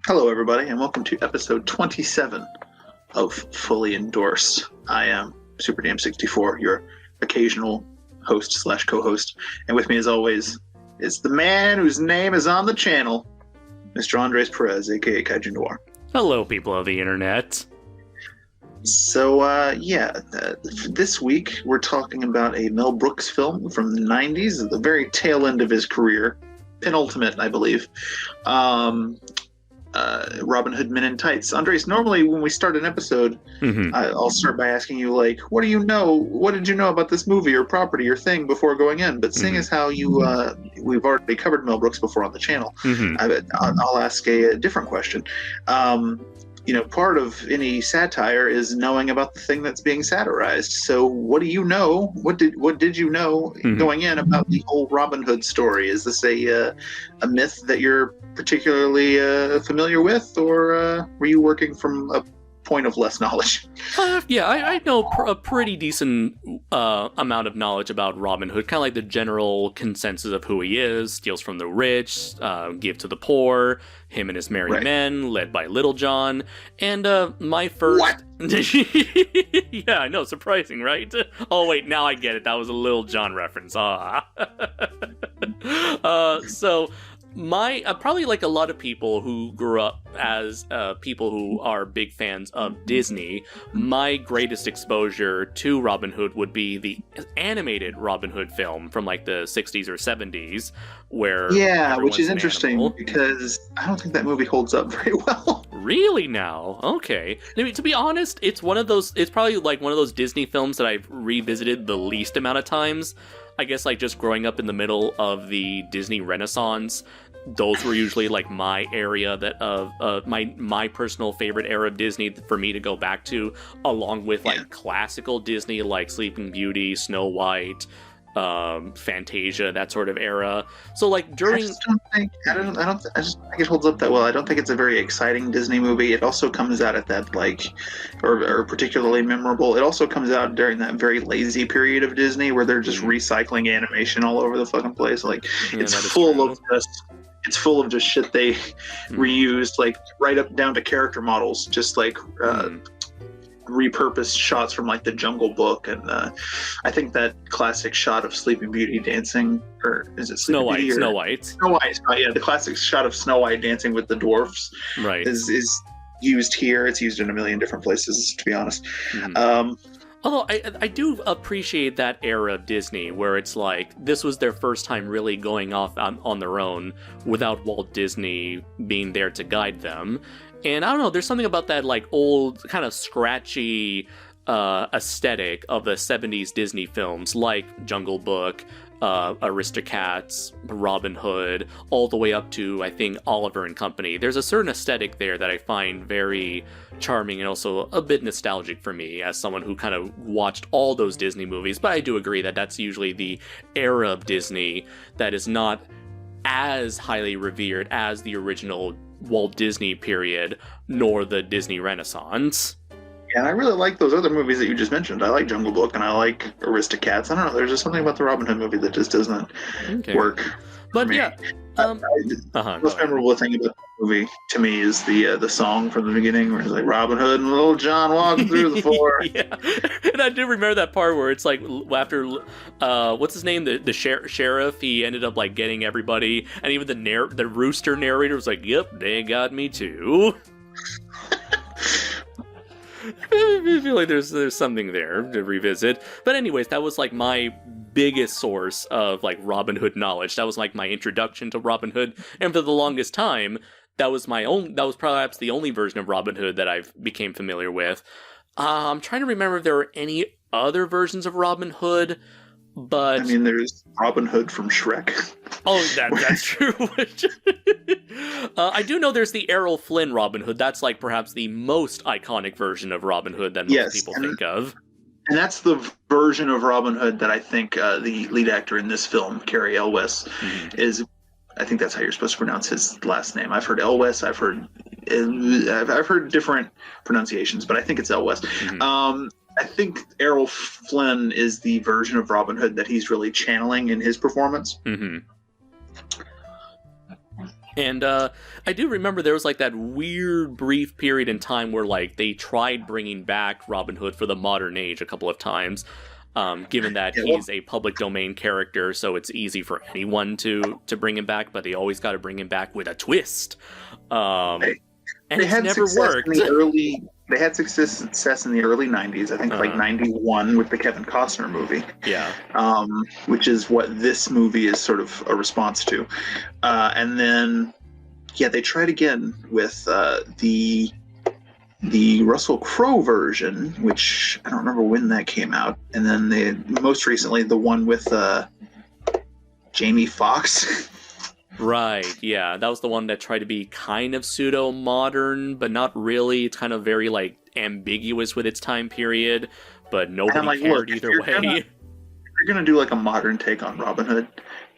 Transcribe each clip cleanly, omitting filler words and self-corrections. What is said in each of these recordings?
Hello, everybody, and welcome to episode 27 of Fully Endorsed. I am SuperDam64, your occasional host slash co-host, and with me, as always, is the man whose name is on the channel, Mr. Andres Perez, aka Kaiju Noir. Hello, people of the internet. So, this week we're talking about a Mel Brooks film from the 90s, at the very tail end of his career, penultimate, I believe. Robin Hood Men in Tights. Andres, normally when we start an episode, I'll start by asking you, like, what did you know about this movie or property or thing before going in? But seeing as how we've already covered Mel Brooks before on the channel, I'll ask a different question. Part of any satire is knowing about the thing that's being satirized. So what do you know? What did you know going in about the whole Robin Hood story? Is this a myth that you're particularly familiar with, or were you working from a point of less knowledge? I know a pretty decent amount of knowledge about Robin Hood, kind of like the general consensus of who he is: steals from the rich, give to the poor, him and his merry men, led by Little John. And my first... What? Yeah, I know, surprising, right? Oh wait, now I get it, that was a Little John reference. So probably like a lot of people who grew up as people who are big fans of Disney, my greatest exposure to Robin Hood would be the animated Robin Hood film from like the 60s or 70s, where which is interesting because I don't think that movie holds up very well. Really now? Okay. I mean, to be honest, it's probably like one of those Disney films that I've revisited the least amount of times. I guess like just growing up in the middle of the Disney Renaissance, those were usually like my area my personal favorite era of Disney for me to go back to, along with like classical Disney like Sleeping Beauty, Snow White, Fantasia, that sort of era. So like during... I just think it holds up that well. I don't think it's a very exciting Disney movie. It also comes out at that or particularly memorable. It also comes out during that very lazy period of Disney where they're just recycling animation all over the fucking place. Like it's full of just shit they reused, like right up down to character models, just like repurposed shots from like the Jungle Book, and I think that classic shot of Sleeping Beauty dancing, or is it Snow White? Snow White. The classic shot of Snow White dancing with the dwarfs, right, is used here. It's used in a million different places, to be honest. Although I do appreciate that era of Disney where it's like this was their first time really going off on their own without Walt Disney being there to guide them. And I don't know, there's something about that like old kind of scratchy aesthetic of the 70s Disney films like Jungle Book, Aristocats, Robin Hood, all the way up to, I think, Oliver and Company. There's a certain aesthetic there that I find very charming and also a bit nostalgic for me as someone who kind of watched all those Disney movies. But I do agree that that's usually the era of Disney that is not as highly revered as the original Walt Disney period, nor the Disney Renaissance. And I really like those other movies that you just mentioned. I like Jungle Book and I like Aristocats. I don't know, there's just something about the Robin Hood movie that just doesn't work. But yeah, the most memorable thing about the movie to me is the song from the beginning where it's like Robin Hood and Little John walking through the forest. Yeah, and I do remember that part where it's like after what's his name, the sheriff, he ended up like getting everybody, and even the rooster narrator was like, "Yep, they got me too." I feel like there's something there to revisit. But anyways, that was like my biggest source of like Robin Hood knowledge. That was like my introduction to Robin Hood, and for the longest time, that was perhaps the only version of Robin Hood that I became familiar with. I'm trying to remember if there were any other versions of Robin Hood, but I mean, there's Robin Hood from Shrek. Oh, that's true. I do know there's the Errol Flynn Robin Hood. That's like perhaps the most iconic version of Robin Hood that most people think of. And that's the version of Robin Hood that I think the lead actor in this film, Cary Elwes, is. I think that's how you're supposed to pronounce his last name. I've heard Elwes. I've heard different pronunciations, but I think it's Elwes. I think Errol Flynn is the version of Robin Hood that he's really channeling in his performance. And I do remember there was like that weird brief period in time where like they tried bringing back Robin Hood for the modern age a couple of times, given that he's a public domain character, so it's easy for anyone to bring him back, but they always got to bring him back with a twist. And it's never worked. They had success in the early 90s, I think like 91 with the Kevin Costner movie. Yeah. Which is what this movie is sort of a response to. And then, they tried again with the Russell Crowe version, which I don't remember when that came out. And then most recently, the one with Jamie Foxx. Right, yeah. That was the one that tried to be kind of pseudo-modern, but not really. It's kind of very, like, ambiguous with its time period, but nobody cared either way. If you're gonna do, like, a modern take on Robin Hood,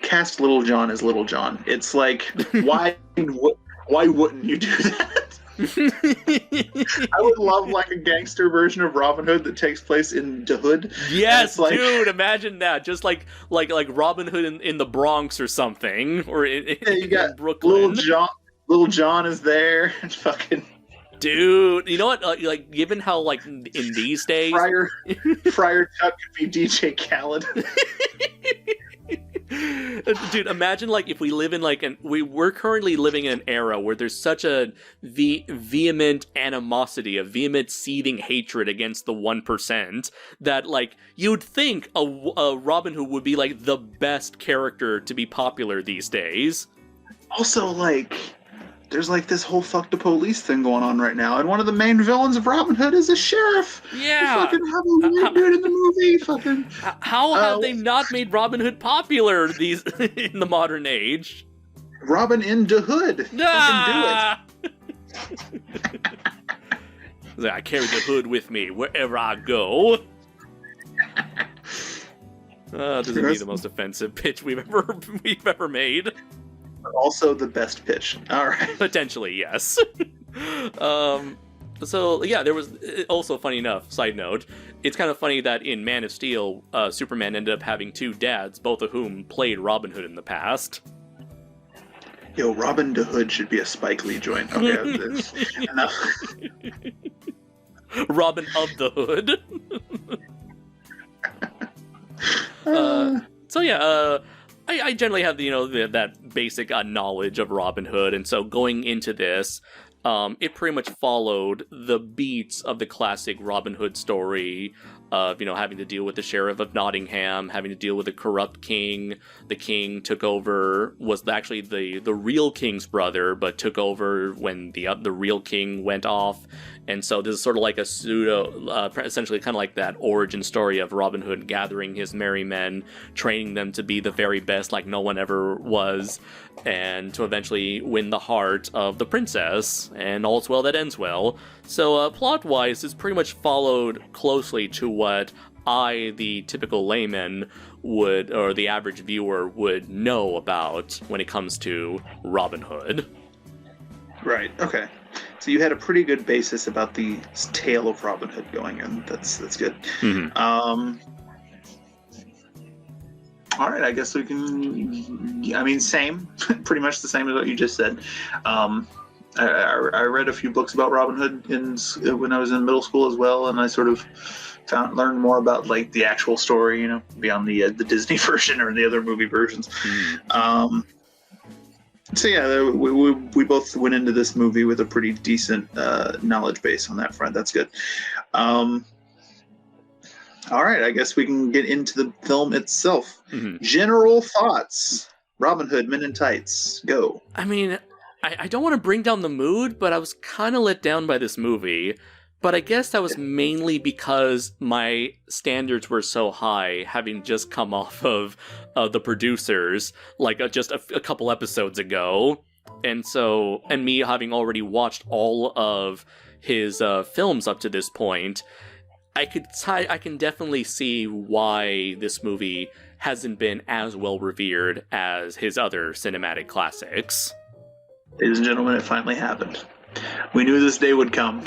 cast Little John as Little John. It's like, why wouldn't you do that? I would love like a gangster version of Robin Hood that takes place in the Hood. Yes, like... dude, imagine that. Just like Robin Hood in the Bronx or something, or you got Brooklyn. Little John is there, and fucking. Dude, you know what? Like, given how like in these days, Friar Tuck could be DJ Khaled. Dude, imagine like if we live in like we're currently living in an era where there's such a vehement animosity, a vehement seething hatred against the 1% that like you'd think a Robin Hood would be like the best character to be popular these days. Also, like, there's like this whole fuck the police thing going on right now, and one of the main villains of Robin Hood is a sheriff. Yeah, fucking have a weird dude in the movie. Fucking how have they not made Robin Hood popular these in the modern age? Robin in the Hood. Ah! Fucking do it. I carry the hood with me wherever I go. This would be the most offensive pitch we've ever made. Also the best pitch. All right. Potentially, yes. So, yeah, there was also, funny enough, side note, it's kind of funny that in Man of Steel, Superman ended up having two dads, both of whom played Robin Hood in the past. Yo, Robin the Hood should be a Spike Lee joint. Okay, enough. Robin of the Hood. So, yeah, I generally have, that basic knowledge of Robin Hood, and so going into this, it pretty much followed the beats of the classic Robin Hood story of, having to deal with the Sheriff of Nottingham, having to deal with a corrupt king. The king took over, was actually the real king's brother, but took over when the real king went off. And so this is sort of like a essentially kind of like that origin story of Robin Hood gathering his merry men, training them to be the very best like no one ever was, and to eventually win the heart of the princess, and all's well that ends well. So plot-wise, it's pretty much followed closely to what the typical layman would, or the average viewer would know about when it comes to Robin Hood. Right, okay. So you had a pretty good basis about the tale of Robin Hood going in. That's good. Mm-hmm. All right, I guess we can. I mean, same, pretty much the same as what you just said. I read a few books about Robin Hood when I was in middle school as well, and I sort of learned more about like the actual story, beyond the Disney version or the other movie versions. Mm-hmm. So yeah, we both went into this movie with a pretty decent knowledge base on that front. That's good. All right, I guess we can get into the film itself. Mm-hmm. General thoughts. Robin Hood, Men in Tights. Go. I mean, I don't want to bring down the mood, but I was kind of let down by this movie. But I guess that was mainly because my standards were so high, having just come off of The Producers, like just a couple episodes ago. And me having already watched all of his films up to this point, I can definitely see why this movie hasn't been as well revered as his other cinematic classics. Ladies and gentlemen, it finally happened. We knew this day would come.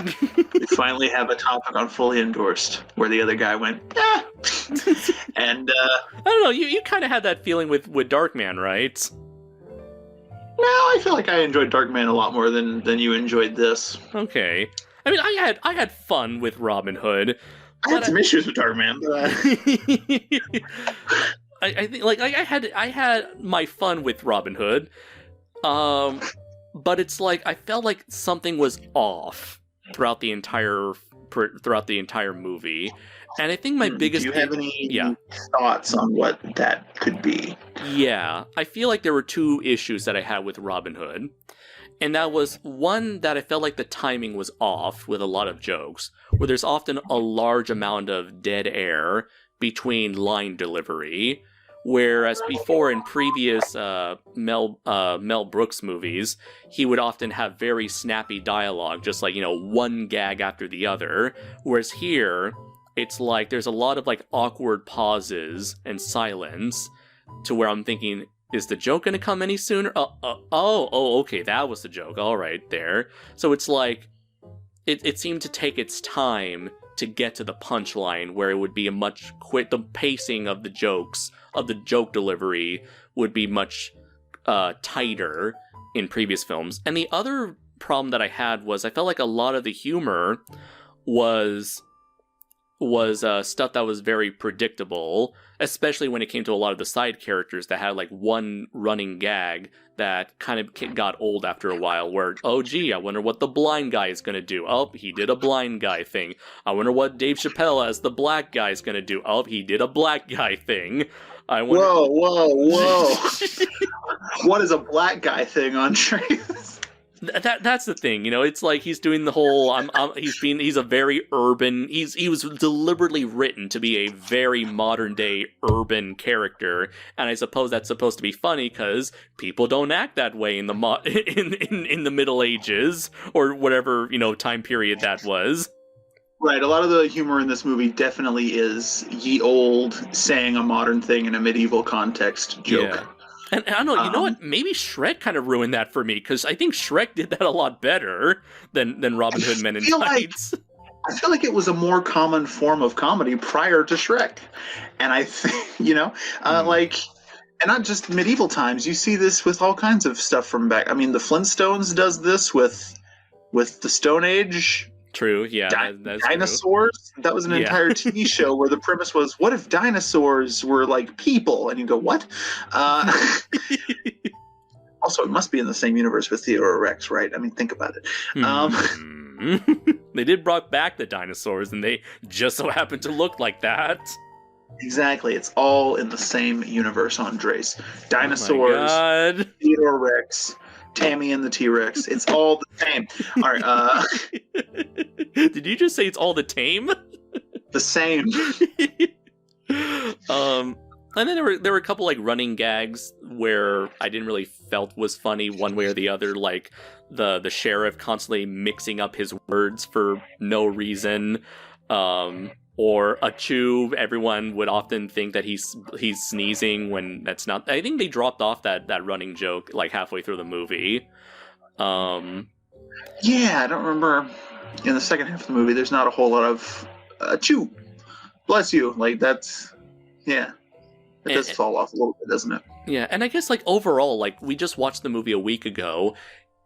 We finally have a topic on Fully Endorsed, where the other guy went, ah! And, I don't know, you kind of had that feeling with Darkman, right? No, I feel like I enjoyed Darkman a lot more than you enjoyed this. Okay. I mean, I had fun with Robin Hood. I had some issues with Darkman, but I think like I had my fun with Robin Hood. But it's like I felt like something was off throughout the entire movie. And I think my biggest... Do you have any thoughts on what that could be? Yeah, I feel like there were two issues that I had with Robin Hood. And that was one, that I felt like the timing was off with a lot of jokes, where there's often a large amount of dead air between line delivery. Whereas before, in previous Mel Brooks movies, he would often have very snappy dialogue, just like, one gag after the other. Whereas here, it's like there's a lot of like awkward pauses and silence, to where I'm thinking, is the joke going to come any sooner? Okay, that was the joke. All right, there. So it's like, it seemed to take its time to get to the punchline, where it would be the pacing of the jokes, of the joke delivery, would be much tighter in previous films. And the other problem that I had was I felt like a lot of the humor was stuff that was very predictable, especially when it came to a lot of the side characters that had like one running gag that kind of got old after a while, where, oh gee, I wonder what the blind guy is going to do. Oh, he did a blind guy thing. I wonder what Dave Chappelle as the black guy is going to do. Oh, he did a black guy thing. Whoa. What is a black guy thing, Andres? That's the thing, it's like he's doing the whole, he's a very urban, he was deliberately written to be a very modern day urban character, and I suppose that's supposed to be funny because people don't act that way in the in the Middle Ages, or whatever, time period that was. Right, a lot of the humor in this movie definitely is ye old saying a modern thing in a medieval context joke. Yeah. And I don't know, you know what? Maybe Shrek kind of ruined that for me, because I think Shrek did that a lot better than Robin Hood Men in Tights. I feel like it was a more common form of comedy prior to Shrek. And I think, like, and not just medieval times, you see this with all kinds of stuff from back. I mean, the Flintstones does this with the Stone Age. True, yeah. That's dinosaurs? True. That was an entire TV show where the premise was, what if dinosaurs were like people? And you go, what? Also, it must be in the same universe with Theodore Rex, right? I mean, think about it. They did brought back the dinosaurs, and they just so happened to look like that. Exactly. It's all in the same universe, Andres. Dinosaurs, Theodore Rex, Tammy and the T-Rex. It's all the same. All right. Did you just say it's all the tame? The same. And then there were a couple like running gags where I didn't really felt was funny one way or the other, like the sheriff constantly mixing up his words for no reason. Or Achoo, everyone would often think that he's sneezing when that's not. I think they dropped off that running joke like halfway through the movie. Yeah, I don't remember. In the second half of the movie, there's not a whole lot of Achoo, bless you. Like that's, yeah, it does fall off a little bit, doesn't it? Yeah, and I guess like overall, like we just watched the movie a week ago,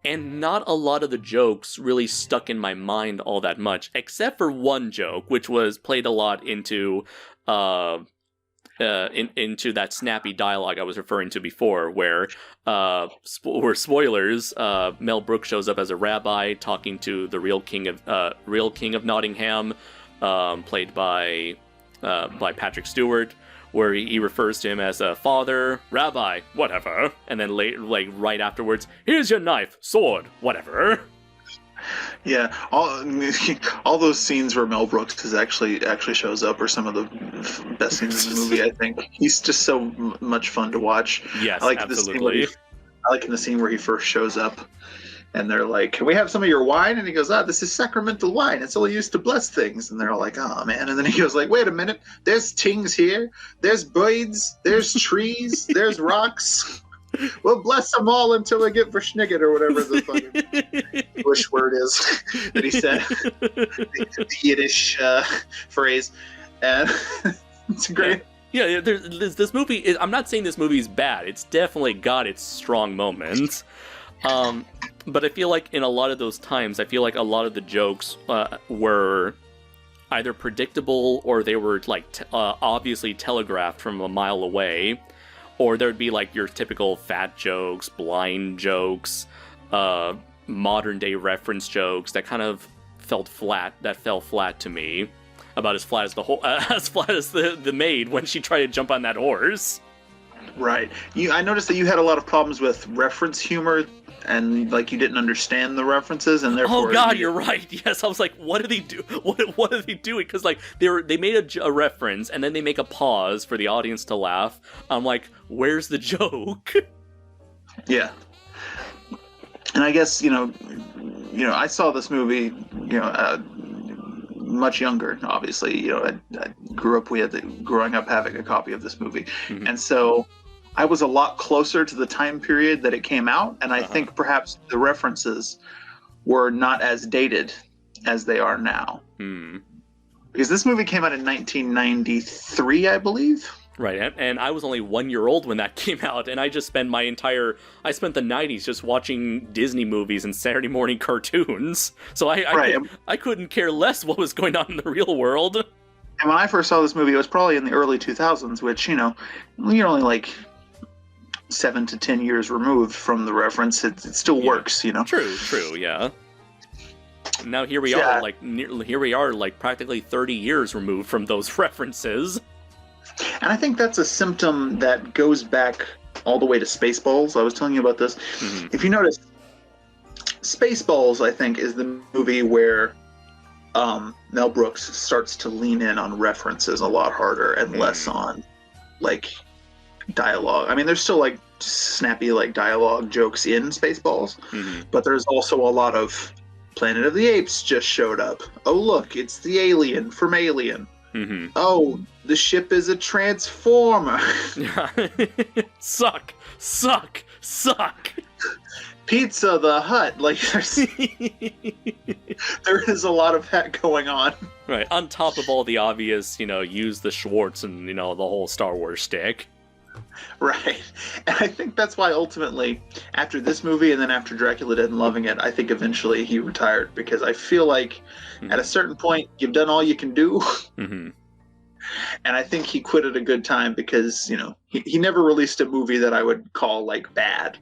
and not a lot of the jokes really stuck in my mind all that much, except for one joke, which was played a lot into that snappy dialogue I was referring to before, where spoilers, Mel Brooks shows up as a rabbi talking to the real king of Nottingham, played by Patrick Stewart, where he refers to him as a father, rabbi, whatever, and then right afterwards, here's your knife, sword, whatever. Yeah, all those scenes where Mel Brooks actually shows up are some of the best scenes in the movie. I think he's just so much fun to watch. Yes, absolutely. I like in the scene where he first shows up, and they're like, "Can we have some of your wine?" And he goes, "This is sacramental wine. It's only used to bless things." And they're all like, "Oh man!" And then he goes like, "Wait a minute. There's things here. There's birds. There's trees. There's rocks. We'll bless them all until they get verschnigget," or whatever the fucking English word is that he said. the Yiddish phrase, and it's great. Yeah, this movie. I'm not saying this movie's bad. It's definitely got its strong moments. But I feel like in a lot of those times, I feel like a lot of the jokes were either predictable or they were like obviously telegraphed from a mile away, or there'd be like your typical fat jokes, blind jokes, modern day reference jokes that kind of fell flat to me. About as flat as the maid when she tried to jump on that horse. Right. I noticed that you had a lot of problems with reference humor, and like you didn't understand the references, and therefore. Oh God, you're right. Yes, I was like, what do they do? What are they doing? Because like they made a reference, and then they make a pause for the audience to laugh. I'm like, where's the joke? Yeah. And I guess I saw this movie, much younger, obviously. I grew up growing up having a copy of this movie, and so I was a lot closer to the time period that it came out, and I think perhaps the references were not as dated as they are now. Because this movie came out in 1993, I believe. Right, and I was only 1 year old when that came out, and I just spent the 90s just watching Disney movies and Saturday morning cartoons. So I couldn't care less what was going on in the real world. And when I first saw this movie, it was probably in the early 2000s, which, you're only like 7 to 10 years removed from the reference. It still works, True, yeah. Now here we are, like practically 30 years removed from those references. And I think that's a symptom that goes back all the way to Spaceballs. I was telling you about this. If you notice, Spaceballs, I think, is the movie where Mel Brooks starts to lean in on references a lot harder and less on, like, dialogue. I mean, there's still, like, snappy, like, dialogue jokes in Spaceballs, but there's also a lot of Planet of the Apes just showed up. Oh, look, it's the alien from Alien. Oh, the ship is a transformer. Suck. Pizza the Hut. Like, there is a lot of that going on. Right, on top of all the obvious, use the Schwartz and, the whole Star Wars shtick. Right. And I think that's why ultimately, after this movie and then after Dracula Dead and Loving It, I think eventually he retired, because I feel like at a certain point, you've done all you can do. And I think he quit at a good time because, he never released a movie that I would call, like, bad.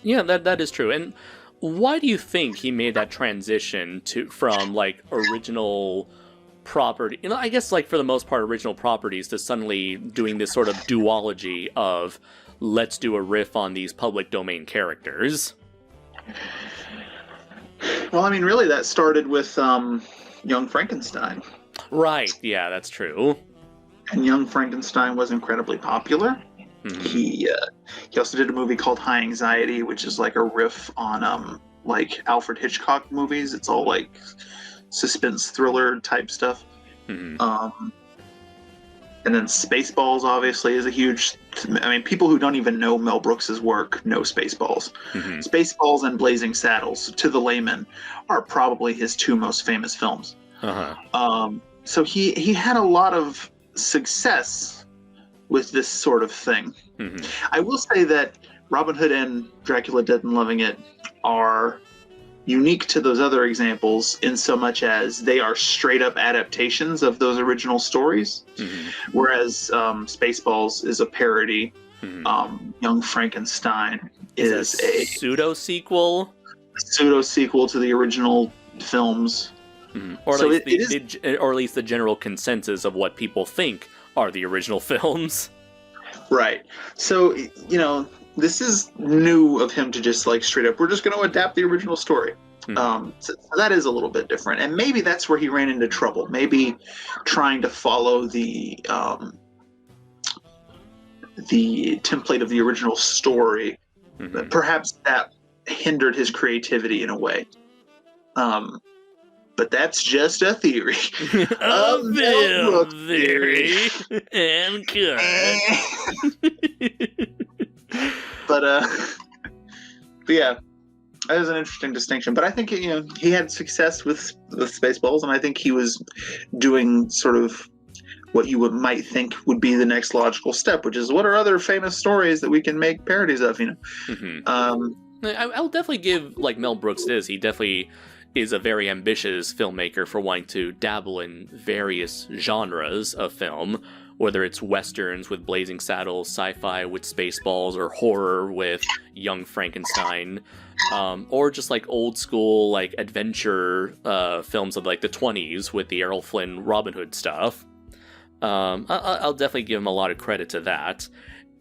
Yeah, that is true. And why do you think he made that transition from, like, original property, I guess, like, for the most part, original properties, to suddenly doing this sort of duology of let's do a riff on these public domain characters? Well, I mean, really, that started with Young Frankenstein. Right, yeah, that's true. And Young Frankenstein was incredibly popular. He also did a movie called High Anxiety, which is like a riff on like Alfred Hitchcock movies. It's all like suspense thriller type stuff. And then Spaceballs obviously is a huge. I mean, people who don't even know Mel Brooks's work know Spaceballs. Spaceballs and Blazing Saddles, to the layman, are probably his two most famous films. So he had a lot of success with this sort of thing. I will say that Robin Hood and Dracula Dead and Loving It are unique to those other examples in so much as they are straight up adaptations of those original stories, whereas Spaceballs is a parody. Young Frankenstein is a pseudo-sequel to the original films. Or at least the general consensus of what people think are the original films. Right. So, this is new of him to just, like, straight up, we're just going to adapt the original story. So that is a little bit different. And maybe that's where he ran into trouble. Maybe trying to follow the template of the original story, perhaps that hindered his creativity in a way. But that's just a theory. A film theory. And good. But yeah. That is an interesting distinction, but I think he had success with Spaceballs, and I think he was doing sort of what you might think would be the next logical step, which is what are other famous stories that we can make parodies of, Mm-hmm. I'll definitely give Mel Brooks this. He definitely is a very ambitious filmmaker for wanting to dabble in various genres of film, whether it's westerns with Blazing Saddles, sci-fi with Spaceballs, or horror with Young Frankenstein, or just old school adventure films of the 20s with the Errol Flynn Robin Hood stuff. I'll definitely give him a lot of credit to that.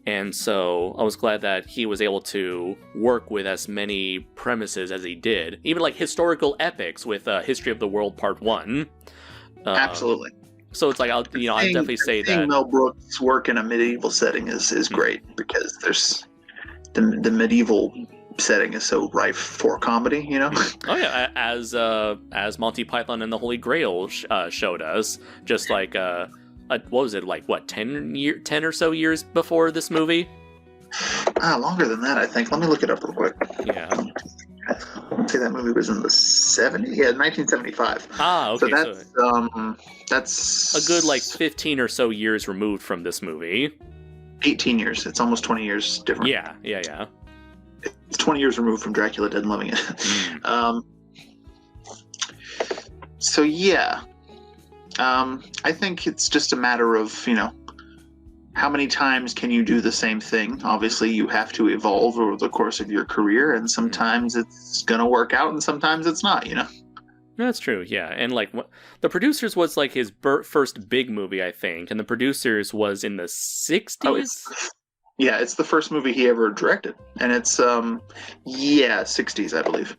And so I was glad that he was able to work with as many premises as he did, even historical epics with History of the World Part 1. Absolutely. So it's I'd definitely say that Mel Brooks' work in a medieval setting is great, because there's the medieval setting is so rife for comedy, Oh yeah, as Monty Python and the Holy Grail showed us, just what was it, 10 or so years before this movie? Longer than that, I think. Let me look it up real quick. Yeah. I'd say that movie was in the 70s. Yeah, 1975. Okay. So that's a good 15 or so years removed from this movie. 18 years. It's almost 20 years different. Yeah. It's 20 years removed from Dracula Dead and Loving It. So yeah. I think it's just a matter of, how many times can you do the same thing? Obviously, you have to evolve over the course of your career, and sometimes it's going to work out, and sometimes it's not, That's true, yeah. And, The Producers was, his first big movie, I think, and The Producers was in the 60s? It's the first movie he ever directed, and it's, 60s, I believe.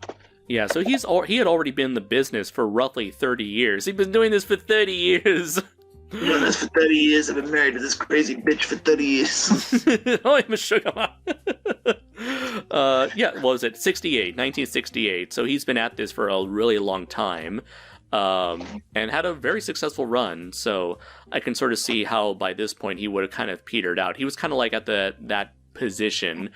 Yeah, so he had already been in the business for roughly 30 years. He's been doing this for 30 years. I've been doing this for 30 years. I've been married to this crazy bitch for 30 years. Oh, I'm a sugar mom. What was it? 1968. So he's been at this for a really long time, and had a very successful run. So I can sort of see how by this point he would have kind of petered out. He was kind of at that position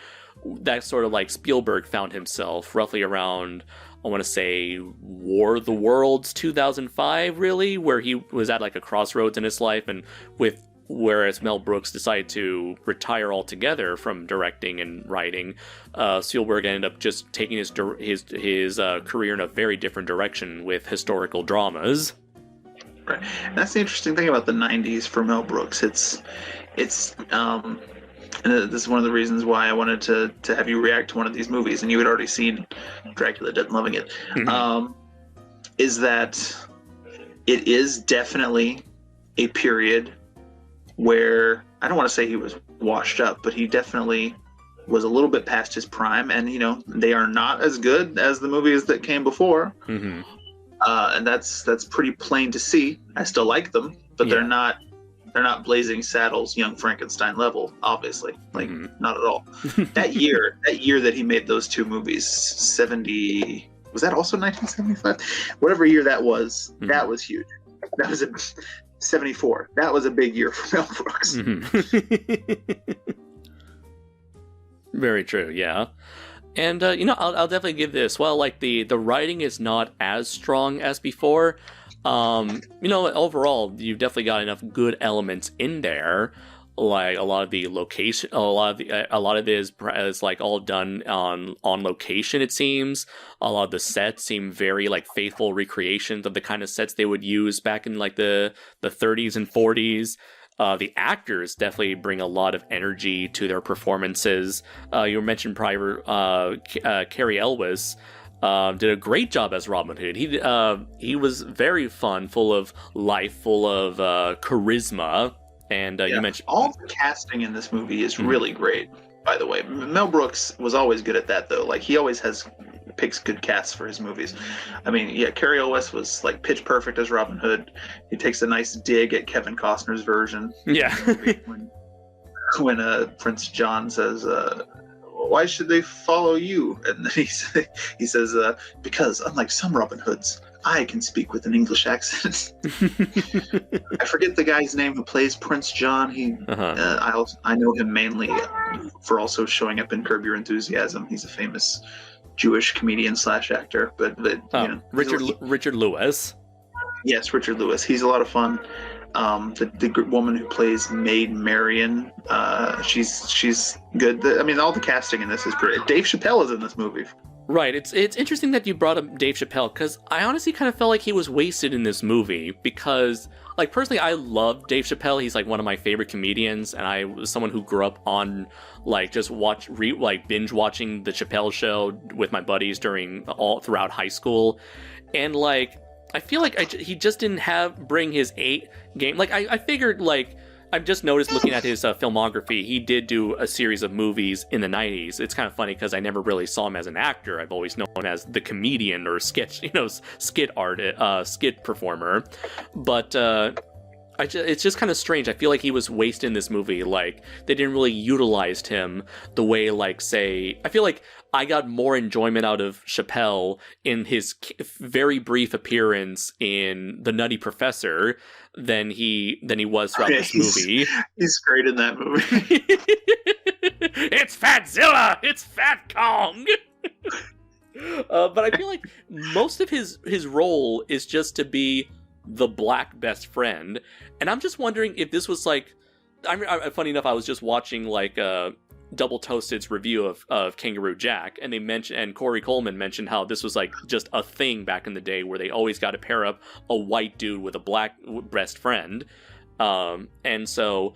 that sort of Spielberg found himself roughly around, I want to say, War of the Worlds 2005, really, where he was at a crossroads in his life, and whereas Mel Brooks decided to retire altogether from directing and writing, Spielberg ended up just taking his career in a very different direction with historical dramas. Right. And that's the interesting thing about the 90s for Mel Brooks. It's and this is one of the reasons why I wanted to have you react to one of these movies, and you had already seen Dracula Dead and Loving It, is that it is definitely a period where, I don't want to say he was washed up, but he definitely was a little bit past his prime, and, they are not as good as the movies that came before. Mm-hmm. And that's pretty plain to see. I still like them, but they're not Blazing Saddles, Young Frankenstein level, obviously. Not at all. That year that he made those two movies, 70, was that also 1975? Whatever year that was, that was huge. That was 74. That was a big year for Mel Brooks. Very true, yeah. And, I'll definitely give this, while, the writing is not as strong as before, overall, you've definitely got enough good elements in there. A lot of the location, a lot of it is all done on location. It seems a lot of the sets seem very faithful recreations of the kind of sets they would use back in the 30s and 40s. The actors definitely bring a lot of energy to their performances. You mentioned prior, Cary Elwes. Did a great job as Robin Hood. He was very fun, full of life, full of charisma, and you mentioned all the casting in this movie is really great. By the way, Mel Brooks was always good at that, though. He always picks good casts for his movies. I mean, Cary Elwes was pitch perfect as Robin Hood. He takes a nice dig at Kevin Costner's version. Yeah. when Prince John says, why should they follow you? And then he says, because unlike some Robin Hoods, I can speak with an English accent. I forget the guy's name who plays Prince John. I know him mainly for also showing up in Curb Your Enthusiasm. He's a famous Jewish comedian slash actor, but Richard Lewis. Yes, Richard Lewis. He's a lot of fun. The woman who plays Maid Marian, she's good. All the casting in this is great. Dave Chappelle is in this movie. Right. It's interesting that you brought up Dave Chappelle, because I honestly kind of felt like he was wasted in this movie, because, like, personally, I love Dave Chappelle. He's, like, one of my favorite comedians, and I was someone who grew up on, like, just binge watching the Chappelle Show with my buddies throughout high school, and, like, I feel like he just didn't bring his game. Like, I figured, like, I've just noticed looking at his filmography, he did do a series of movies in the 90s. It's kind of funny because I never really saw him as an actor. I've always known him as the comedian or skit performer. But it's just kind of strange. I feel like he was wasted in this movie. Like, they didn't really utilize him the way, like, say, I feel like I got more enjoyment out of Chappelle in his very brief appearance in The Nutty Professor than he was throughout this movie. He's great in that movie. It's Fatzilla! It's Fat Kong! But I feel like most of his role is just to be the black best friend, and I'm just wondering if this was like, funny enough, I was just watching like Double Toasted's review of Kangaroo Jack, and and Corey Coleman mentioned how this was like just a thing back in the day where they always got to pair up a white dude with a black best friend, and so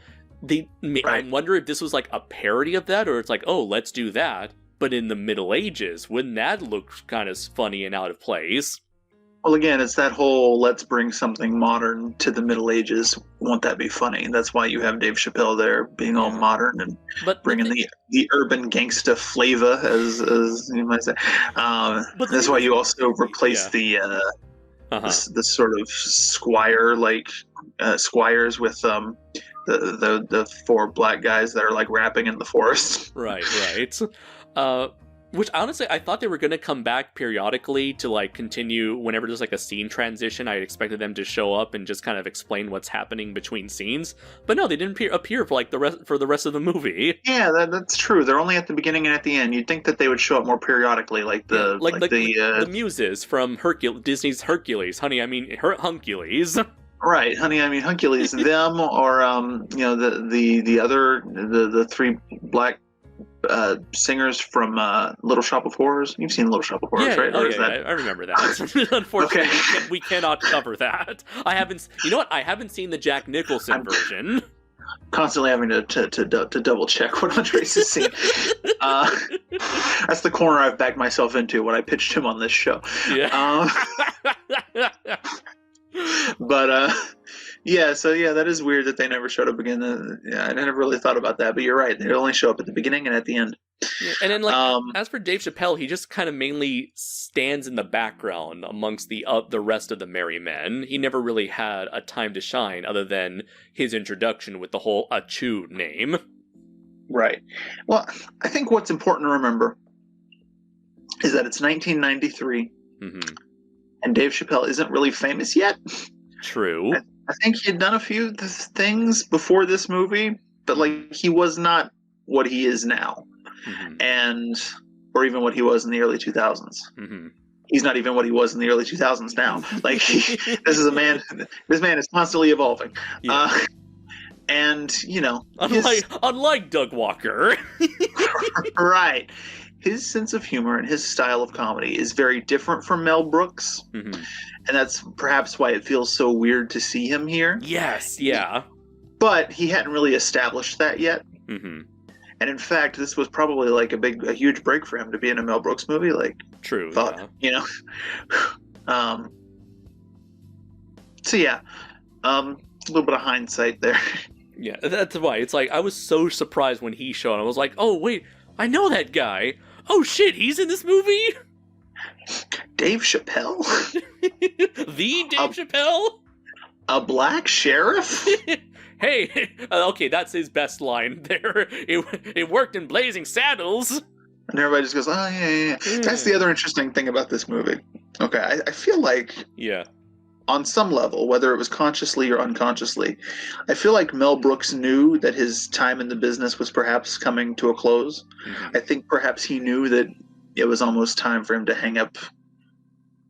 I wonder if this was like a parody of that, or it's like, oh, let's do that, but in the Middle Ages. Wouldn't that look kind of funny and out of place? Well, again, it's that whole let's bring something modern to the Middle Ages. Won't that be funny? That's why you have Dave Chappelle there being all modern and bringing the urban gangsta flavor, as you might say. That's why you also replace the sort of squires with the four black guys that are like rapping in the forest. Right. Which, honestly, I thought they were going to come back periodically to, like, continue whenever there's, like, a scene transition. I expected them to show up and just kind of explain what's happening between scenes. But no, they didn't appear for, like, the rest of the movie. Yeah, that's true. They're only at the beginning and at the end. You'd think that they would show up more periodically, like the muses from Disney's Hercules. Honey, I mean, Huncules. Right, Honey, I mean, Huncules. Them, or, the three black singers from Little Shop of Horrors. You've seen Little Shop of Horrors, right? I remember that. Unfortunately, we cannot cover that. I haven't seen the Jack Nicholson version. Constantly having to double check what Andres has seen. That's the corner I've backed myself into when I pitched him on this show. Yeah. But that is weird that they never showed up again. I never really thought about that, but you're right. They only show up at the beginning and at the end. Yeah, and then, like, as for Dave Chappelle, he just kind of mainly stands in the background amongst the rest of the merry men. He never really had a time to shine other than his introduction with the whole Achoo name. Right. Well, I think what's important to remember is that it's 1993, and Dave Chappelle isn't really famous yet. True. I think he had done a few things before this movie, but like he was not what he is now, or even what he was in the early 2000s. He's not even what he was in the early 2000s now. Like this is a man. This man is constantly evolving, and unlike Doug Walker, right? His sense of humor and his style of comedy is very different from Mel Brooks. And that's perhaps why it feels so weird to see him here. Yes, yeah. But he hadn't really established that yet. And in fact, this was probably like a huge break for him to be in a Mel Brooks movie. Like, true, yeah. So yeah, a little bit of hindsight there. Yeah, that's why. It's like, I was so surprised when he showed up. I was like, oh, wait, I know that guy. Oh, shit, he's in this movie? Dave Chappelle? The Dave Chappelle? A black sheriff? Hey, okay, that's his best line there. It worked in Blazing Saddles. And everybody just goes, oh, yeah. That's the other interesting thing about this movie. Okay, I feel like... Yeah. On some level, whether it was consciously or unconsciously, I feel like Mel Brooks knew that his time in the business was perhaps coming to a close. I think perhaps he knew that it was almost time for him to hang up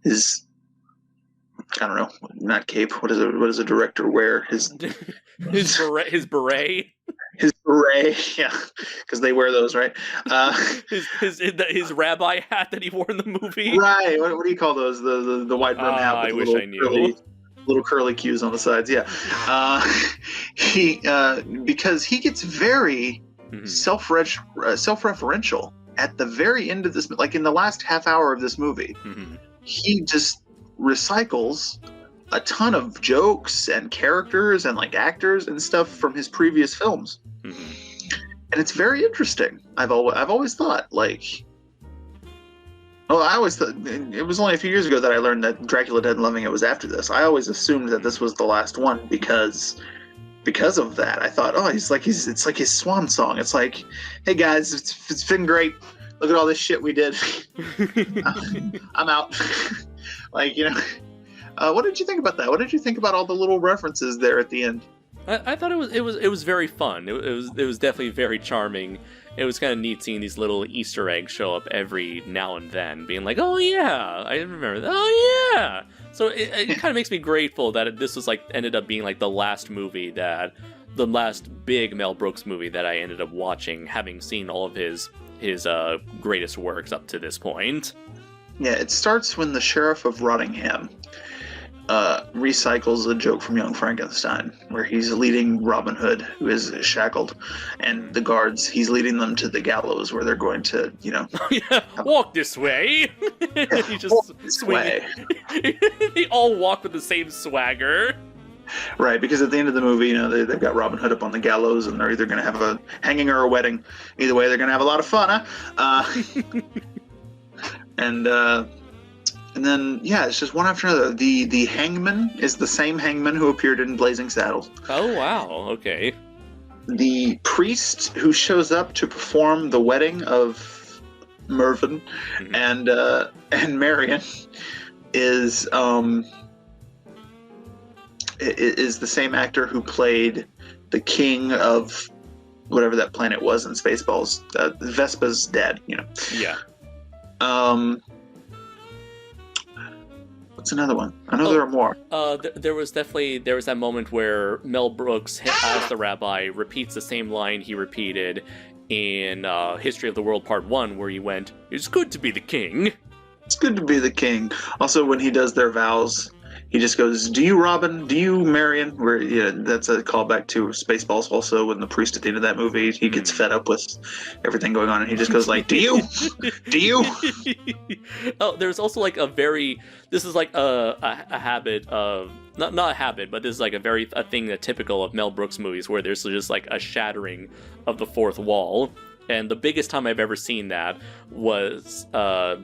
his, I don't know, not cape. What does a director wear? His beret. His beret, yeah, because they wear those, right? His rabbi hat that he wore in the movie. Right. What do you call those? The wide brim hat with I wish I knew. Little curly cues on the sides. Yeah. Because he gets very self-referential at the very end of this, like in the last half hour of this movie. He just recycles a ton of jokes and characters and like actors and stuff from his previous films, and it's very interesting. I've always thought, like, well, I always thought it was only a few years ago that I learned that Dracula Dead and Loving It was after this. I always assumed that this was the last one because of that. I thought, oh, it's like his swan song. It's like, hey guys, it's been great. Look at all this shit we did. I'm out. Like, you know. What did you think about that? What did you think about all the little references there at the end? I thought it was very fun. It was definitely very charming. It was kind of neat seeing these little Easter eggs show up every now and then, being like, oh yeah, I remember that. Oh yeah. So it kind of makes me grateful that this was like ended up being like the last big Mel Brooks movie that I ended up watching, having seen all of his greatest works up to this point. Yeah, it starts when the Sheriff of Rottingham recycles a joke from Young Frankenstein, where he's leading Robin Hood, who is shackled, and the guards, he's leading them to the gallows where they're going to, you know... walk this way! He just walk this way. They all walk with the same swagger. Right, because at the end of the movie, you know, they've got Robin Hood up on the gallows, and they're either going to have a hanging or a wedding. Either way, they're going to have a lot of fun, huh? And then, yeah, it's just one after another. The hangman is the same hangman who appeared in Blazing Saddles. Oh, wow. Okay. The priest who shows up to perform the wedding of Mervyn and Marion is the same actor who played the king of whatever that planet was in Spaceballs. Vespa's dad, you know. Yeah. What's another one? I know there are more. There was that moment where Mel Brooks, as the rabbi, repeats the same line he repeated in History of the World Part 1, where he went, "It's good to be the king." It's good to be the king. Also, when he does their vows, he just goes, "Do you, Robin? Do you, Marion?" Where, yeah, that's a callback to Spaceballs. Also, when the priest at the end of that movie, he gets fed up with everything going on, and he just goes like, "Do you? Do you?" Oh, there's also like this is like a habit of not a habit, but this is like a thing that's typical of Mel Brooks movies, where there's just like a shattering of the fourth wall. And the biggest time I've ever seen that was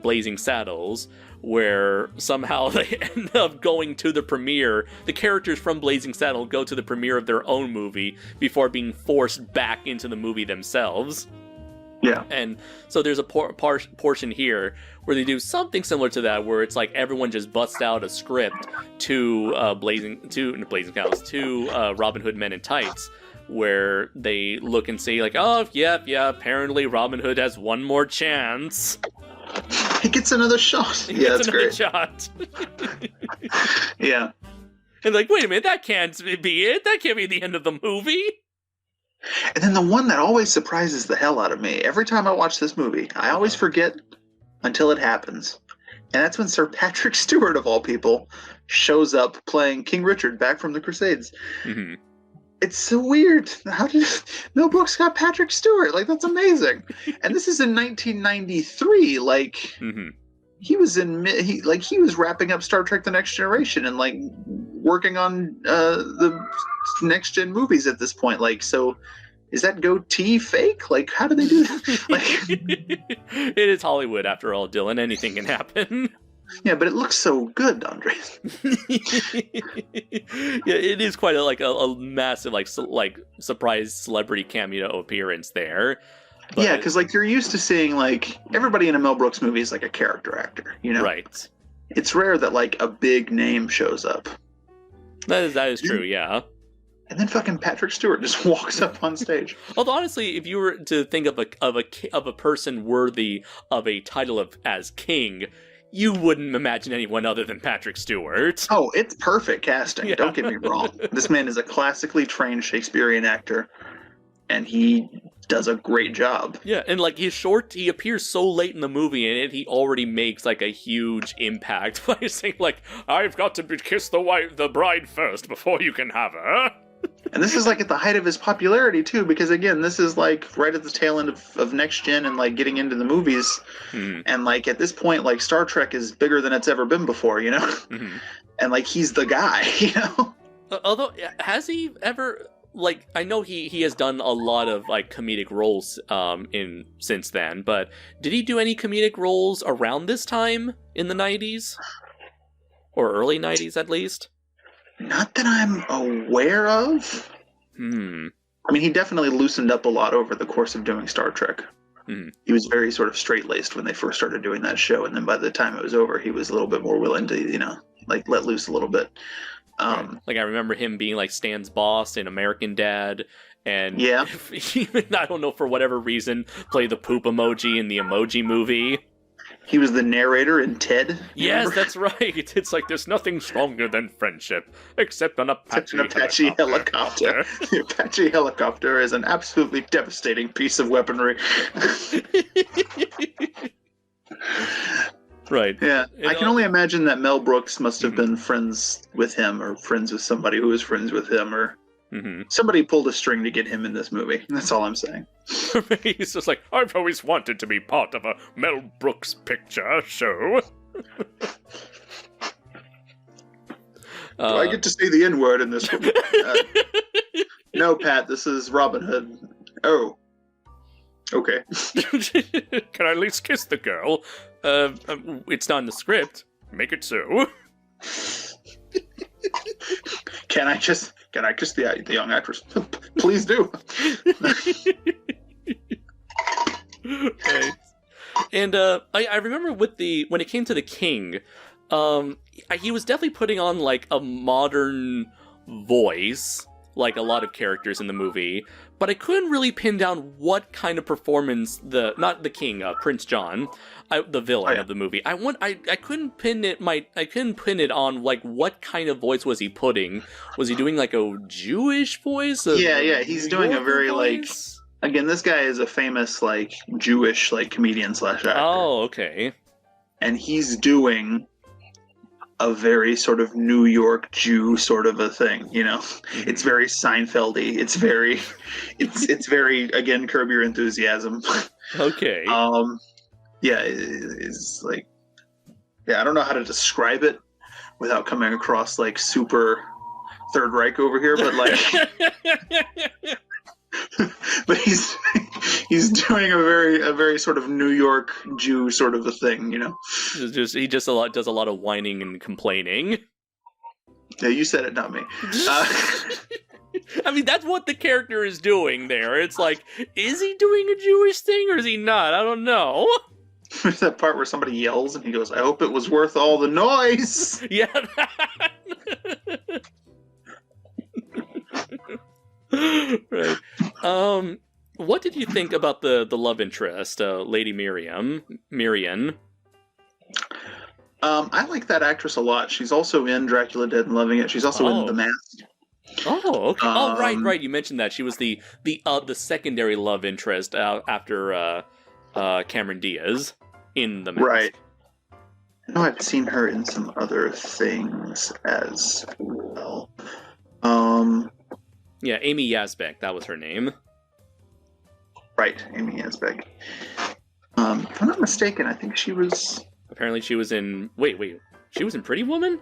Blazing Saddles, where somehow they end up going to the premiere. The characters from Blazing Saddle go to the premiere of their own movie before being forced back into the movie themselves. Yeah. And so there's a portion here where they do something similar to that, where it's like everyone just busts out a script to Robin Hood Men in Tights, where they look and say like, oh, yeah, apparently Robin Hood has one more chance. He gets another shot. Yeah, that's great. Shot. Yeah. And like, wait a minute, that can't be it. That can't be the end of the movie. And then the one that always surprises the hell out of me, every time I watch this movie, I always forget until it happens. And that's when Sir Patrick Stewart, of all people, shows up playing King Richard back from the Crusades. Mm-hmm. It's so weird. How did Mel Brooks got Patrick Stewart? Like, that's amazing. And this is in 1993. Like, he was he was wrapping up Star Trek: The Next Generation and like working on the next gen movies at this point. Like, so is that goatee fake? Like, how do they do that? Like, it is Hollywood after all, Dylan. Anything can happen. Yeah, but it looks so good, Andre. Yeah, it is quite a massive like surprise celebrity cameo appearance there. But... Yeah, because like you're used to seeing like everybody in a Mel Brooks movie is like a character actor, you know? Right. It's rare that like a big name shows up. That is true. Yeah. And then fucking Patrick Stewart just walks up on stage. Although honestly, if you were to think of a person worthy of a title as king, you wouldn't imagine anyone other than Patrick Stewart. Oh, it's perfect casting. Yeah. Don't get me wrong. This man is a classically trained Shakespearean actor, and he does a great job. Yeah, and like he appears so late in the movie, and he already makes like a huge impact by saying like, "I've got to kiss the bride first before you can have her." And this is like at the height of his popularity too, because again, this is like right at the tail end of next gen and like getting into the movies. And like at this point, like Star Trek is bigger than it's ever been before, you know? And like he's the guy, you know? Although, has he ever, like, I know he has done a lot of like comedic roles since then, but did he do any comedic roles around this time in the 90s? Or early 90s at least? Not that I'm aware of. I mean, he definitely loosened up a lot over the course of doing Star Trek. He was very sort of straight-laced when they first started doing that show, and then by the time it was over, he was a little bit more willing to, you know, like let loose a little bit. Like I remember him being like Stan's boss in American Dad, and yeah, I don't know, for whatever reason, play the poop emoji in the Emoji Movie. He was the narrator in Ted. Yes, that's right. It's like there's nothing stronger than friendship, except an Apache helicopter. The Apache helicopter is an absolutely devastating piece of weaponry. Right. Yeah. I can only imagine that Mel Brooks must have been friends with him, or friends with somebody who was friends with him, or somebody pulled a string to get him in this movie. That's all I'm saying. He's just like, I've always wanted to be part of a Mel Brooks picture show. Do I get to say the N-word in this one? No, Pat, this is Robin Hood. Oh. Okay. Can I at least kiss the girl? It's not in the script. Make it so. Can I kiss the young actress? Please do. Right. And I remember when it came to the king, he was definitely putting on like a modern voice, like a lot of characters in the movie, but I couldn't really pin down what kind of performance not the king, Prince John, the villain of the movie. I couldn't pin it on like what kind of voice was he putting. Was he doing like a Jewish voice? Yeah, he's doing a very voice? Like, again, this guy is a famous like Jewish like comedian / actor. Oh, okay. And he's doing a very sort of New York Jew sort of a thing, you know. It's very Seinfeld-y. It's very again, Curb Your Enthusiasm. Okay. Yeah, it's like, yeah, I don't know how to describe it without coming across like super Third Reich over here, but like, but he's doing a very sort of New York Jew sort of a thing, you know. He does a lot of whining and complaining. Yeah, you said it, not me. I mean, that's what the character is doing there. It's like, is he doing a Jewish thing or is he not? I don't know. There's that part where somebody yells and he goes, "I hope it was worth all the noise." Yeah. Right. What did you think about the love interest, Lady Marian? I like that actress a lot. She's also in Dracula Dead and Loving It. She's also in The Mask. Oh, okay. Right. You mentioned that she was the secondary love interest after Cameron Diaz in The Mask. Right. I know I've seen her in some other things as well. Yeah, Amy Yazbek, that was her name. Right, Amy Yazbek. If I'm not mistaken, I think she was... Apparently she was in... Wait. She was in Pretty Woman?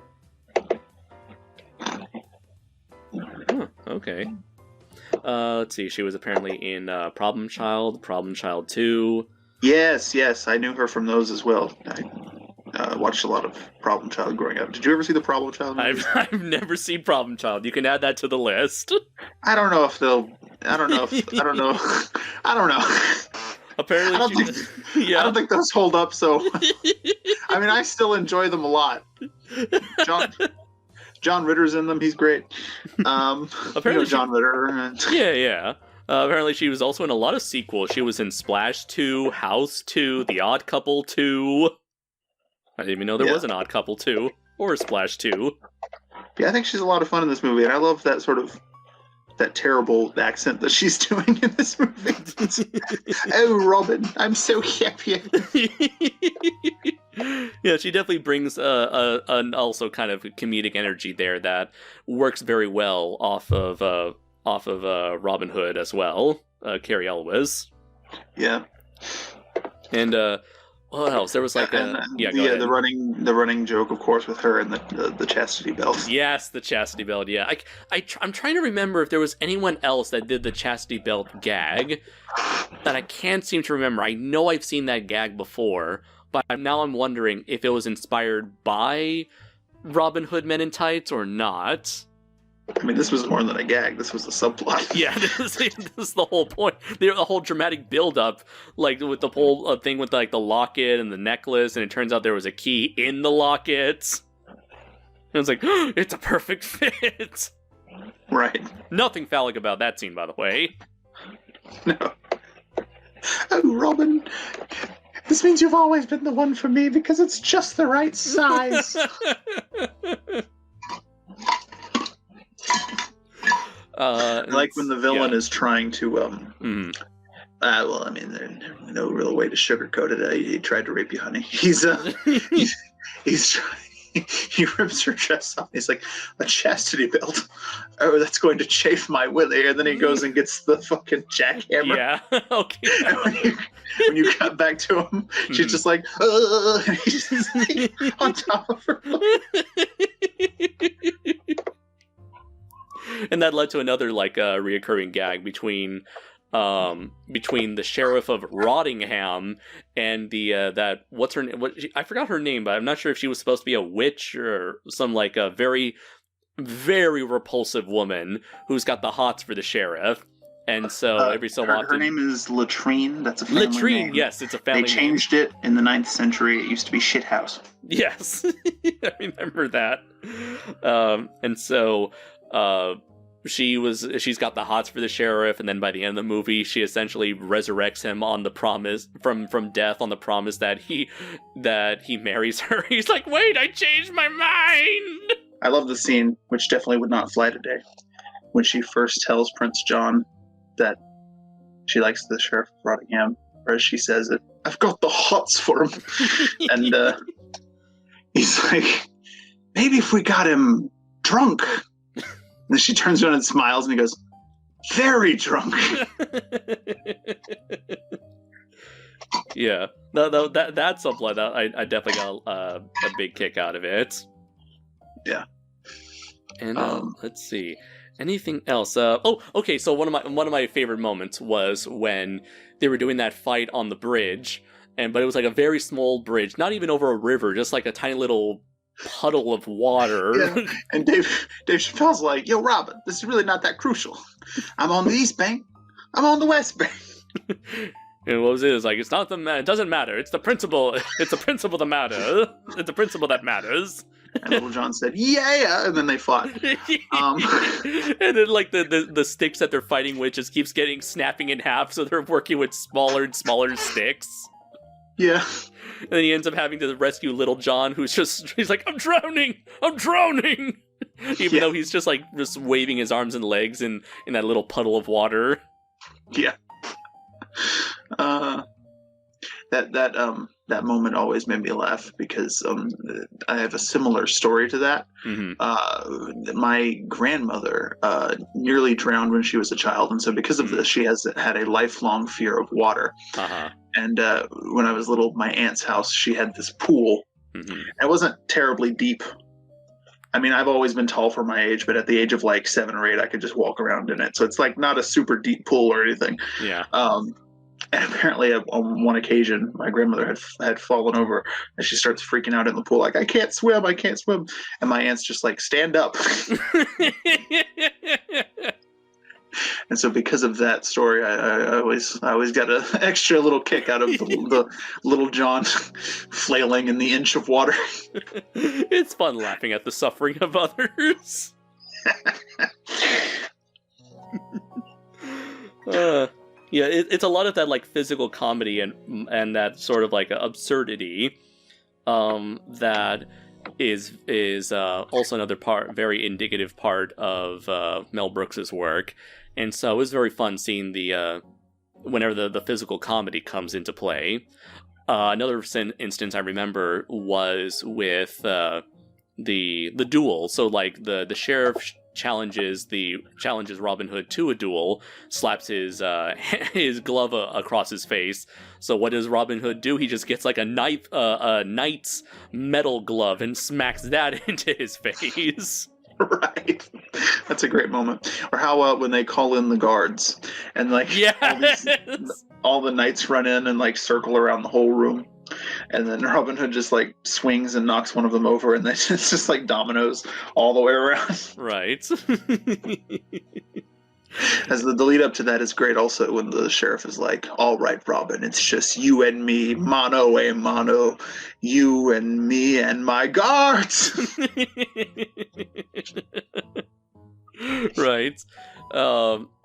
Oh, okay. Let's see, she was apparently in Problem Child 2. Yes, I knew her from those as well. I watched a lot of Problem Child growing up. Did you ever see the Problem Child movie? I've never seen Problem Child. You can add that to the list. I don't know. Apparently, I don't think those hold up. So, I mean, I still enjoy them a lot. John Ritter's in them. He's great. Apparently, John Ritter. Yeah. Apparently, she was also in a lot of sequels. She was in Splash 2, House 2, The Odd Couple 2. I didn't even know there was an Odd Couple 2 or a Splash 2. Yeah, I think she's a lot of fun in this movie, and I love that sort of that terrible accent that she's doing in this movie. Oh, Robin, I'm so happy. Yeah, she definitely brings an also kind of comedic energy there that works very well off of Robin Hood as well. Carrie Elwes. Yeah. And what else? There was like the running joke, of course, with her and the chastity belt. Yes, the chastity belt. Yeah, I'm trying to remember if there was anyone else that did the chastity belt gag that I can't seem to remember. I know I've seen that gag before, but now I'm wondering if it was inspired by Robin Hood Men in Tights or not. I mean, this was more than a gag. This was a subplot. Yeah, this is the whole point. The whole dramatic build-up, like with the whole thing with like the locket and the necklace, and it turns out there was a key in the locket. And it's like, it's a perfect fit. Right. Nothing phallic about that scene, by the way. No. Oh, Robin, this means you've always been the one for me because it's just the right size. Like when the villain is trying to well, I mean, there's no real way to sugarcoat it. He tried to rape you, honey. He's trying. He rips her dress off. He's like, a chastity belt. Oh, that's going to chafe my willy. And then he goes and gets the fucking jackhammer. Yeah. Okay. And when you cut back to him, she's just like, and he's just like, on top of her. And that led to another like reoccurring gag between the sheriff of Rottingham and the that what's her name? I forgot her name, but I'm not sure if she was supposed to be a witch or some like a very, very repulsive woman who's got the hots for the sheriff. And so every so often, her name is Latrine. That's a family name. Yes, it's a family. They changed it in the 9th century. It used to be Shithouse. Yes, I remember that. And so. She's got the hots for the sheriff, and then by the end of the movie, she essentially resurrects him on the promise from death on the promise that he marries her. He's like, wait, I changed my mind. I love the scene, which definitely would not fly today, when she first tells Prince John that she likes the sheriff of Rottingham, or as she says it, I've got the hots for him. And he's like, maybe if we got him drunk. And then she turns around and smiles, and he goes, very drunk. Yeah, that's something like that. I definitely got a big kick out of it. Yeah. And let's see, anything else? Okay. So one of my favorite moments was when they were doing that fight on the bridge, but it was like a very small bridge, not even over a river, just like a tiny little puddle of water. Yeah. And Dave Chappelle's like, yo, Robin, this is really not that crucial. I'm on the East Bank. I'm on the West Bank. And what was it? It's like, it doesn't matter. It's the principle. It's the principle that matters. It's the principle that matters. And Little John said, yeah, and then they fought. And then like the sticks that they're fighting with just keeps snapping in half, so they're working with smaller and smaller sticks. Yeah. And then he ends up having to rescue Little John, he's like, I'm drowning! Even though he's just waving his arms and legs in that little puddle of water. Yeah. That moment always made me laugh because I have a similar story to that. Mm-hmm. My grandmother nearly drowned when she was a child, and so because of this, she has had a lifelong fear of water. Uh-huh. And when I was little, my aunt's house, she had this pool. Mm-hmm. It wasn't terribly deep. I mean, I've always been tall for my age, but at the age of like 7 or 8, I could just walk around in it. So it's like not a super deep pool or anything. Yeah. And apparently on one occasion, my grandmother had fallen over, and she starts freaking out in the pool, like, I can't swim. And my aunt's just like, stand up. And so because of that story, I always got an extra little kick out of the Little John flailing in the inch of water. It's fun laughing at the suffering of others. Yeah, it's a lot of that like physical comedy and that sort of like absurdity that is also another very indicative part of Mel Brooks's work. And so it was very fun seeing whenever the physical comedy comes into play. Another instance I remember was with the duel. So like the sheriff challenges Robin Hood to a duel, slaps his glove across his face. So what does Robin Hood do? He just gets like a knight's metal glove and smacks that into his face. Right. That's a great moment. Or how when they call in the guards and like all the knights run in and like circle around the whole room. And then Robin Hood just like swings and knocks one of them over, and then it's just like dominoes all the way around. Right. As the lead up to that is great also when the sheriff is like, all right, Robin, it's just you and me, mano a mano, you and me and my guards. Right.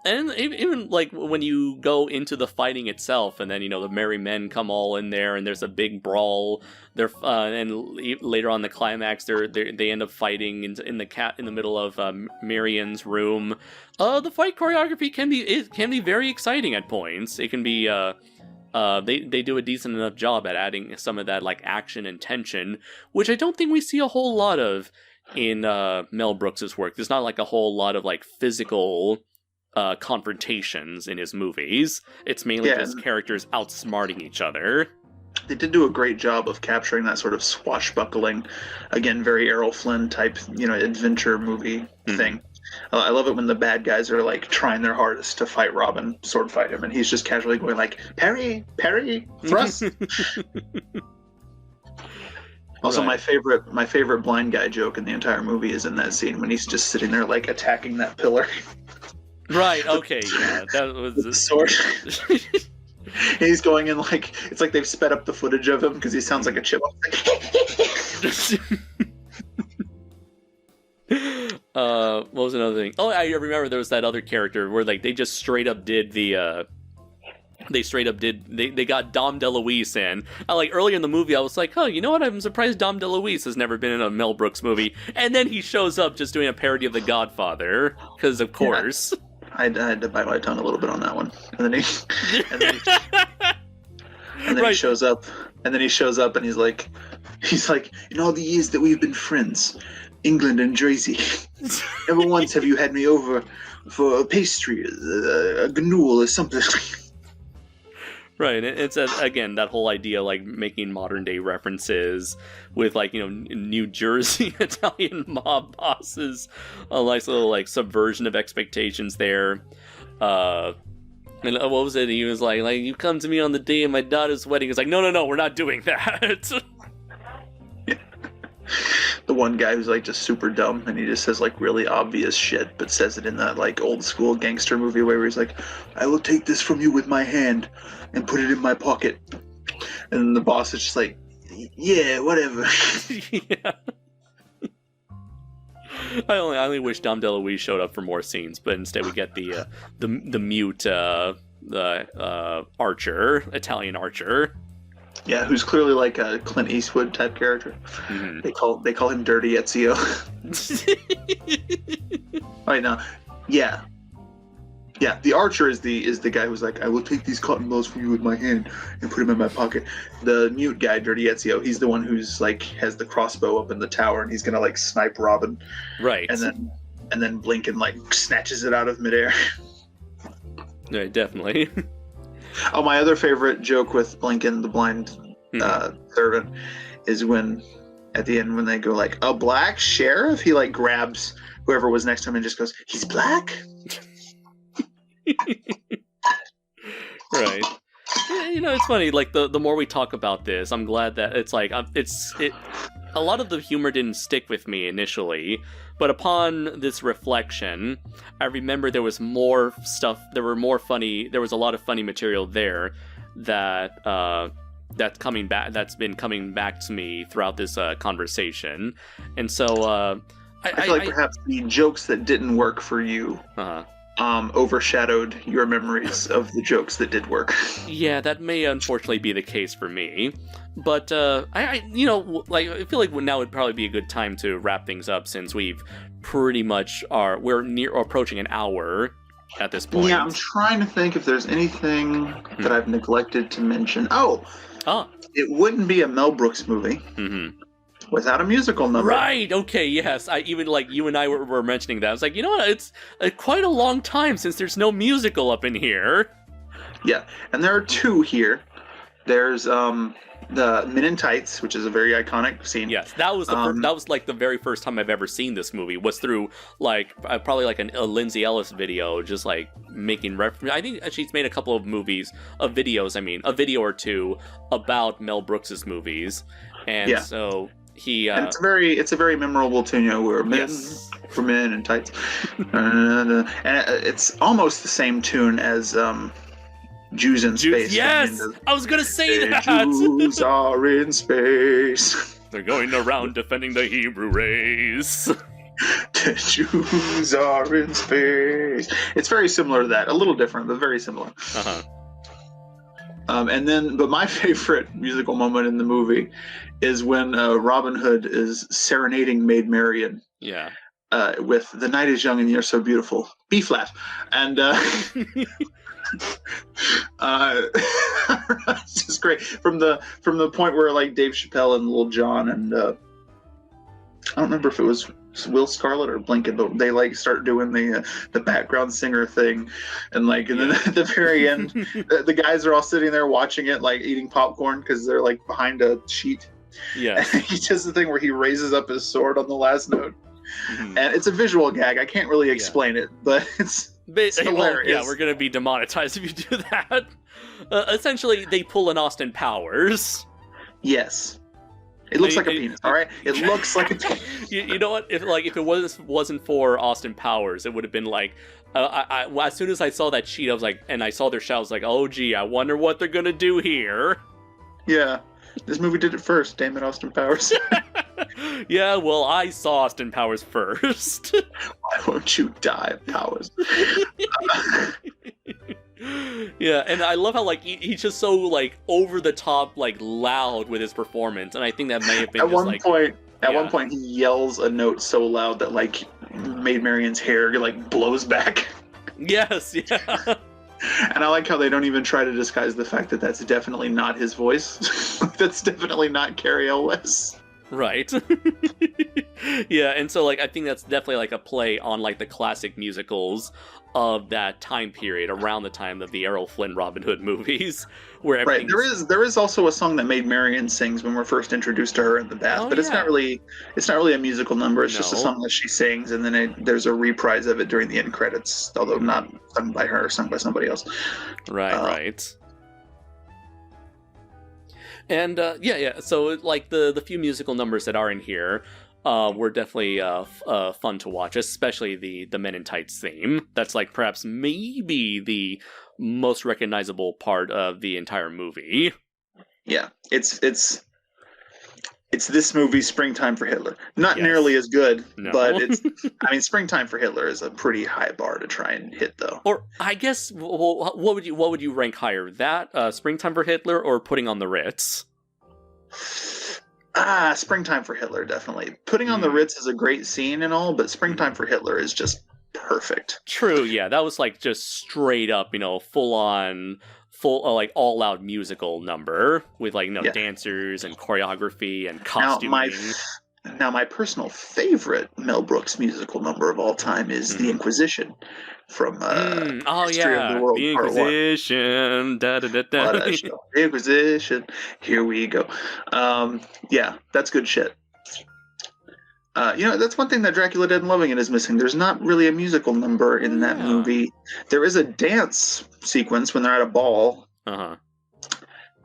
And even like when you go into the fighting itself, and then the merry men come all in there, and there's a big brawl. And later on the climax, they end up fighting in the middle of Marion's room. The fight choreography can be very exciting at points. It can be they do a decent enough job at adding some of that like action and tension, which I don't think we see a whole lot of in Mel Brooks's work. There's not like a whole lot of like physical confrontations in his movies. It's mainly just characters outsmarting each other. They did do a great job of capturing that sort of swashbuckling, again, very Errol Flynn type, adventure movie thing. I love it when the bad guys are like trying their hardest to fight Robin, sword fight him, and he's just casually going like, parry, thrust. Also, right. my favorite blind guy joke in the entire movie is in that scene when he's just sitting there like attacking that pillar. Right. Okay. Yeah. That was the sword. He's going in like it's like they've sped up the footage of him because he sounds like a chipmunk. What was another thing? Oh, I remember there was that other character where like they just straight up did the. They got Dom DeLuise in. Like earlier in the movie, I was like, oh, you know what? I'm surprised Dom DeLuise has never been in a Mel Brooks movie. And then he shows up just doing a parody of The Godfather, because of course. Yeah. I had to bite my tongue a little bit on that one. And then he shows up, and he's like, in all the years that we've been friends, England and Jersey, never once have you had me over for a pastry, a gnoule or something. Right, it's again that whole idea like making modern day references with like New Jersey Italian mob bosses, a nice little like subversion of expectations there. And what was it? He was like you come to me on the day of my daughter's wedding. It's like no, we're not doing that. The one guy who's like just super dumb and he just says like really obvious shit, but says it in that like old school gangster movie way where he's like, I will take this from you with my hand and put it in my pocket. And the boss is just like, yeah, whatever. Yeah. I only wish Dom DeLuise showed up for more scenes, but instead we get the mute archer, Italian archer. Yeah, who's clearly like a Clint Eastwood type character. Mm-hmm. They call him Dirty Ezio. Right now, yeah. The archer is the guy who's like, I will take these cotton balls from you with my hand and put them in my pocket. The mute guy, Dirty Ezio, he's the one who's like has the crossbow up in the tower and he's gonna like snipe Robin. Right. And then Blinken like snatches it out of midair. Right, definitely. Oh, my other favorite joke with Blinken, the blind servant, is when, at the end, when they go like, a black sheriff? He like grabs whoever was next to him and just goes, he's black? Right. Yeah, it's funny, like, the more we talk about this, I'm glad that it's like, a lot of the humor didn't stick with me initially, but upon this reflection, I remember there was more stuff. There was a lot of funny material there that's coming back. That's been coming back to me throughout this conversation, and so I feel like perhaps the jokes that didn't work for you overshadowed your memories of the jokes that did work. Yeah, that may unfortunately be the case for me. But I feel like now would probably be a good time to wrap things up, since we've pretty much we're approaching an hour at this point. Yeah, I'm trying to think if there's anything that I've neglected to mention. It wouldn't be a Mel Brooks movie without a musical number. Right. Okay. Yes. I even you and I were mentioning that. I was like, you know what? It's quite a long time since there's no musical up in here. Yeah, and there are two here. There's the Men in Tights, which is a very iconic scene. Yes, that was the very first time I've ever seen this movie. Was through probably a Lindsay Ellis video, just making reference. I think she's made a couple of videos. I mean, a video or two about Mel Brooks's movies, and so he. And it's a very memorable tune. We're men for Men in Tights, and it's almost the same tune as Jews in Space. Yes! I was gonna say that! Jews are in space. They're going around defending the Hebrew race. The Jews are in space. It's very similar to that. A little different, but very similar. But my favorite musical moment in the movie is when Robin Hood is serenading Maid Marian. Yeah. With "The Night is Young and You're So Beautiful." B flat. And it's just great from the point where Dave Chappelle and Lil Jon and I don't remember if it was Will Scarlet or Blinken, but they start doing the background singer thing, and then at the very end the guys are all sitting there watching it, eating popcorn because they're behind a sheet. Yeah. He does the thing where he raises up his sword on the last note. And it's a visual gag. I can't really explain it, but it's hilarious. Yeah, we're going to be demonetized if you do that. Essentially, they pull an Austin Powers. Yes. It looks like a penis, all right? It looks like a penis. You know what? If it wasn't for Austin Powers, it would have been as soon as I saw that sheet, I was and I saw their shot, I was oh, gee, I wonder what they're going to do here. Yeah. This movie did it first, damn it, Austin Powers. Yeah, well, I saw Austin Powers first. Why won't you die, Powers? Yeah, and I love how he's just so over the top loud with his performance, and I think that may have been at one point he yells a note so loud that Maid Marian's hair blows back. Yes, yeah. And I like how they don't even try to disguise the fact that that's definitely not his voice. That's definitely not Cary Elwes. Right. Yeah, and so I think that's definitely a play on the classic musicals of that time period, around the time of the Errol Flynn Robin Hood movies, where right. There is also a song that Maid Marian sings when we're first introduced to her in the bath, but it's not really a musical number. It's just a song that she sings, and then there's a reprise of it during the end credits, although not sung by her, sung by somebody else. Right. And so the few musical numbers that are in here were definitely fun to watch, especially the Men in Tights theme. That's perhaps maybe the most recognizable part of the entire movie. Yeah, it's this movie, Springtime for Hitler. Not nearly as good, but it's. I mean, Springtime for Hitler is a pretty high bar to try and hit, though. Or I guess, what would you rank higher? That Springtime for Hitler or Putting on the Ritz? Springtime for Hitler, definitely. Putting on the Ritz is a great scene and all, but Springtime for Hitler is just perfect. True, yeah. That was just straight up, full all out musical number with dancers and choreography and costuming. Now my personal favorite Mel Brooks musical number of all time is The Inquisition from History of the World, The Inquisition. Da, da, da, da. The Inquisition. Here we go. That's good shit. That's one thing that Dracula Dead and Loving It is missing. There's not really a musical number in that movie. There is a dance sequence when they're at a ball.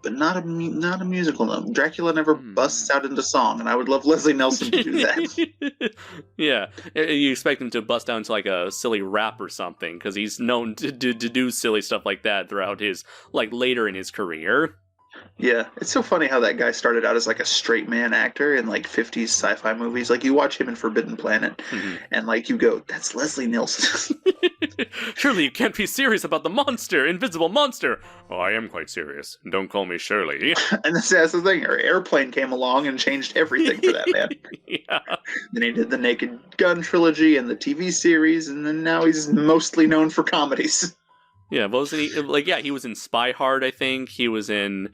but not a musical number. Dracula never busts out into song, and I would love Leslie Nelson to do that. Yeah, you expect him to bust out into like a silly rap or something, because he's known to do silly stuff like that throughout his, like, later in his career. Yeah, it's so funny how that guy started out as like a straight man actor in like 50s sci-fi movies. Like you watch him in Forbidden Planet, and like you go, "That's Leslie Nielsen." Surely you can't be serious about the monster, invisible monster. Oh, I am quite serious. Don't call me Shirley. And that's the thing. Airplane came along and changed everything for that man. Yeah. Then he did the Naked Gun trilogy and the TV series, and then now he's mostly known for comedies. Yeah, wasn't he? Like, yeah, he was in Spy Hard, I think. He was in.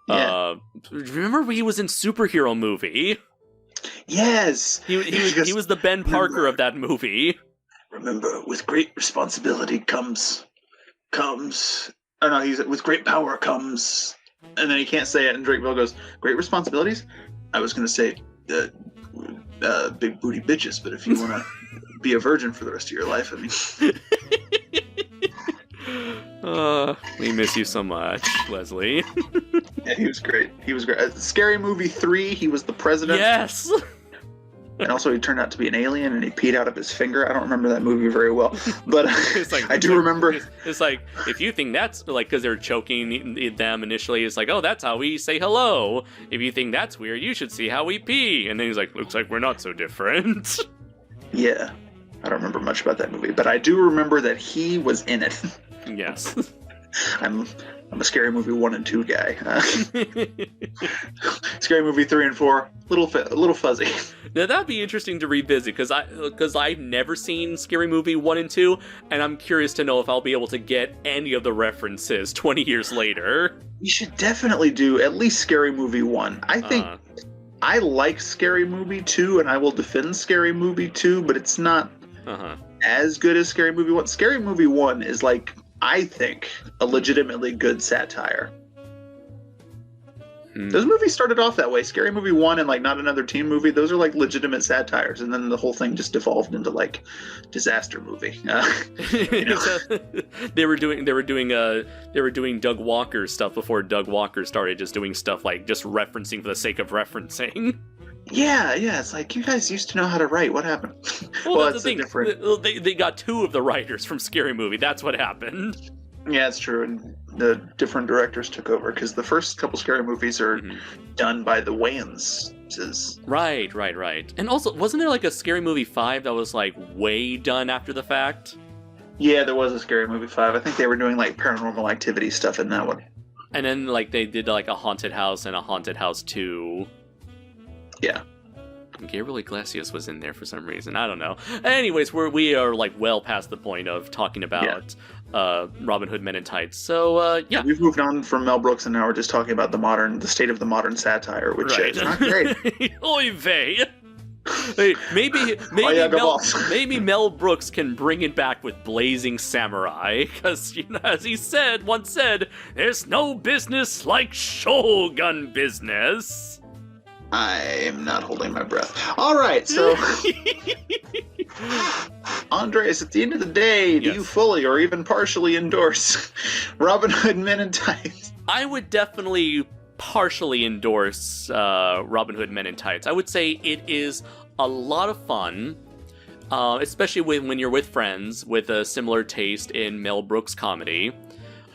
Remember he was in Superhero Movie? Yes. He was the Ben Parker of that movie. Remember, with great responsibility comes. Oh no, he's with great power comes. And then he can't say it, and Drakeville goes, "Great responsibilities? I was going to say, big booty bitches, but if you want to be a virgin for the rest of your life, I mean." We miss you so much, Leslie. Yeah, he was great. Scary Movie 3, he was the president. Yes! And also he turned out to be an alien and he peed out of his finger. I don't remember that movie very well. But I do remember... It's like, if you think that's... Like, because they're choking them initially, it's like, oh, that's how we say hello. If you think that's weird, you should see how we pee. And then he's like, looks like we're not so different. Yeah. I don't remember much about that movie. But I do remember that he was in it. Yes. I'm a Scary Movie 1 and 2 guy. Scary Movie 3 and 4, a little fuzzy. Now that'd be interesting to revisit, because I've never seen Scary Movie 1 and 2, and I'm curious to know if I'll be able to get any of the references 20 years later. You should definitely do at least Scary Movie 1. I think I like Scary Movie 2, and I will defend Scary Movie 2, but it's not as good as Scary Movie 1. Scary Movie 1 is like, I think, a legitimately good satire. Those movies started off that way. Scary Movie 1 and like Not Another Teen Movie, those are like legitimate satires, and then the whole thing just devolved into like disaster movie. You know? So, they were doing Doug Walker stuff before Doug Walker started just doing stuff like just referencing for the sake of referencing. Yeah, it's like, you guys used to know how to write. What happened? Well, that's the thing. They got two of the writers from Scary Movie. That's what happened. Yeah, it's true. And the different directors took over, because the first couple Scary Movies are done by the Wayans. Right. And also, wasn't there like a Scary Movie 5 that was like way done after the fact? Yeah, there was a Scary Movie 5. I think they were doing like Paranormal Activity stuff in that one. And then like they did like a Haunted House and a Haunted House 2. Yeah. Gabriel Iglesias was in there for some reason. I don't know. Anyways, we are like well past the point of talking about Robin Hood Men in Tights. So yeah, we've moved on from Mel Brooks, and now we're just talking about the state of the modern satire, which is not great. Oy vey. Hey, maybe Mel Brooks can bring it back with Blazing Samurai, because as he once said, there's no business like Shogun business. I am not holding my breath. All right, so Andres, at the end of the day, do you fully or even partially endorse Robin Hood Men in Tights? I would definitely partially endorse Robin Hood Men in Tights. I would say it is a lot of fun, especially when you're with friends with a similar taste in Mel Brooks comedy.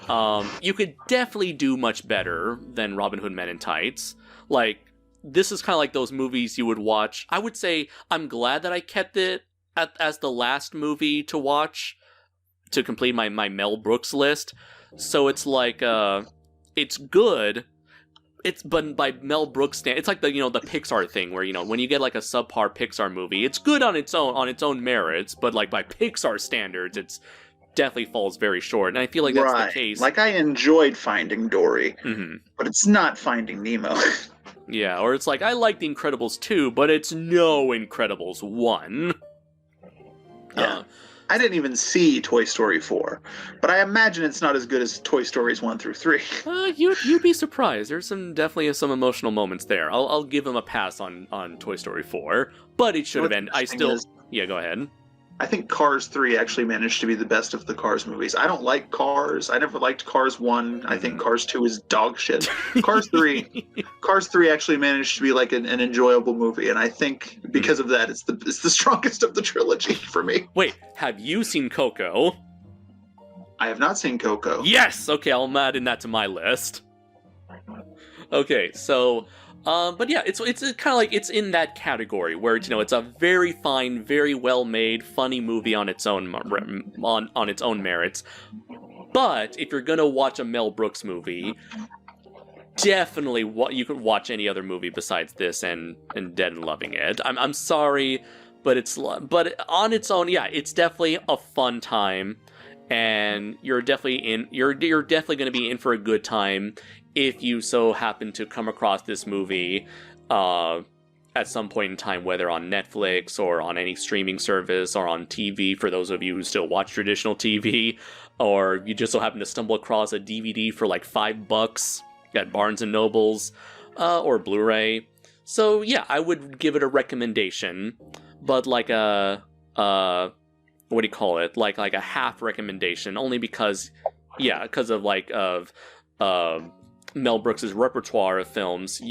You could definitely do much better than Robin Hood Men in Tights. Like, this is kind of like those movies you would watch. I would say I'm glad that I kept it as the last movie to watch to complete my Mel Brooks list. So it's like, it's good. But by Mel Brooks it's like the Pixar thing where, when you get like a subpar Pixar movie, it's good on its own merits, but like by Pixar standards, it's definitely falls very short. And I feel like that's the case. Like, I enjoyed Finding Dory, but it's not Finding Nemo. Yeah, or it's like, I like The Incredibles 2, but it's no Incredibles 1. Yeah. I didn't even see Toy Story 4, but I imagine it's not as good as Toy Stories 1 through 3. You'd be surprised. There's definitely some emotional moments there. I'll give them a pass on Toy Story 4, but it should have ended. Yeah, go ahead. I think Cars 3 actually managed to be the best of the Cars movies. I don't like Cars. I never liked Cars 1. I think Cars 2 is dog shit. Cars 3 actually managed to be like an enjoyable movie, and I think because of that, it's the strongest of the trilogy for me. Wait, have you seen Coco? I have not seen Coco. Yes! Okay, I'll add in that to my list. Okay, so... but yeah, it's kind of like, it's in that category where, it's a very fine, very well-made, funny movie on its own on its own merits. But if you're gonna watch a Mel Brooks movie, definitely you could watch any other movie besides this and Dead and Loving It. I'm sorry, but on its own, yeah, it's definitely a fun time, and you're definitely gonna be in for a good time. If you so happen to come across this movie at some point in time, whether on Netflix or on any streaming service or on TV, for those of you who still watch traditional TV, or you just so happen to stumble across a DVD for like $5 at Barnes & Noble's or Blu-ray. So yeah, I would give it a recommendation, but like a what do you call it? Like a half recommendation, only because of Mel Brooks' repertoire of films,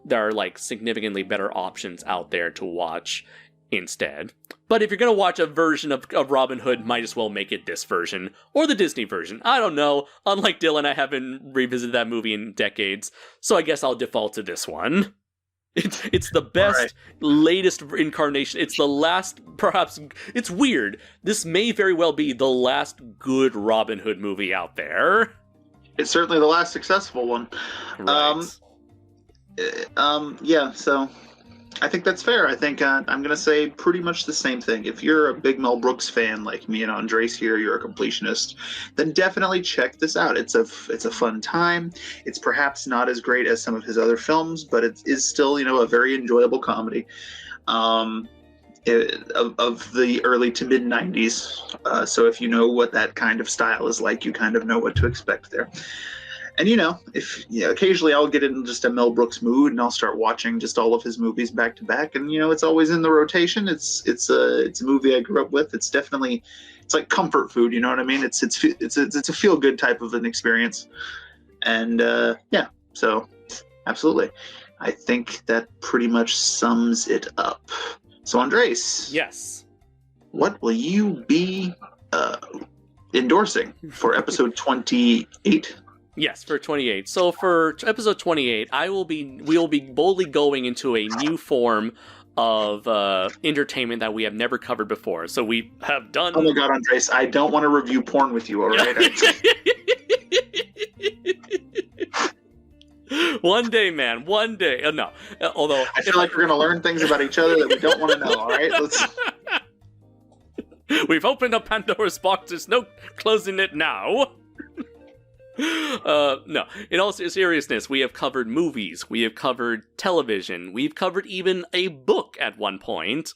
there are like significantly better options out there to watch instead. But if you're gonna watch a version of Robin Hood, might as well make it this version or the Disney version. I don't know. Unlike Dylan, I haven't revisited that movie in decades, so I guess I'll default to this one. It's the best, latest incarnation. It's the last, perhaps, it's weird. This may very well be the last good Robin Hood movie out there. It's certainly the last successful one. Right. Yeah, so I think that's fair. I think I'm going to say pretty much the same thing. If you're a big Mel Brooks fan like me and Andres here, you're a completionist, then definitely check this out. It's a fun time. It's perhaps not as great as some of his other films, but it is still, a very enjoyable comedy. Of the early to mid 90s. So if you know what that kind of style is like, you kind of know what to expect there. And occasionally I'll get in just a Mel Brooks mood and I'll start watching just all of his movies back to back, and it's always in the rotation. It's a movie I grew up with. It's like comfort food, you know what I mean? It's a feel good type of an experience. And yeah, so absolutely. I think that pretty much sums it up. So, Andres. Yes. What will you be endorsing for episode 28? Yes, for 28. So for episode 28, we will be boldly going into a new form of entertainment that we have never covered before. So we have done... Oh my god, Andres, I don't want to review porn with you, alright? One day, man. One day. No. Although I feel like we're going to learn things about each other that we don't want to know, all right? We've opened up Pandora's box. There's no closing it now. No. In all seriousness, we have covered movies. We have covered television. We've covered even a book at one point.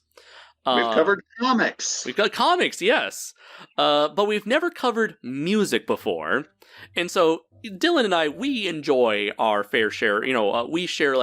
We've covered comics. We've got comics, yes. But we've never covered music before. And so Dylan and I, we enjoy our fair share. We share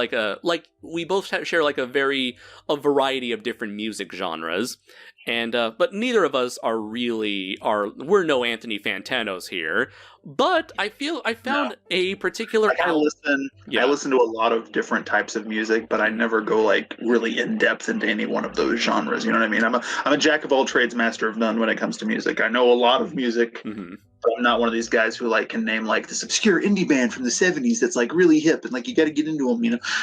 we both share like a variety of different music genres. And but neither of us we're no Anthony Fantanos here. But I found a particular I listen to a lot of different types of music, but I never go like really in depth into any one of those genres. You know what I mean? I'm a jack of all trades, master of none when it comes to music. I know a lot of music, but I'm not one of these guys who like can name like this obscure indie band from the 70s that's like really hip and like you got to get into them.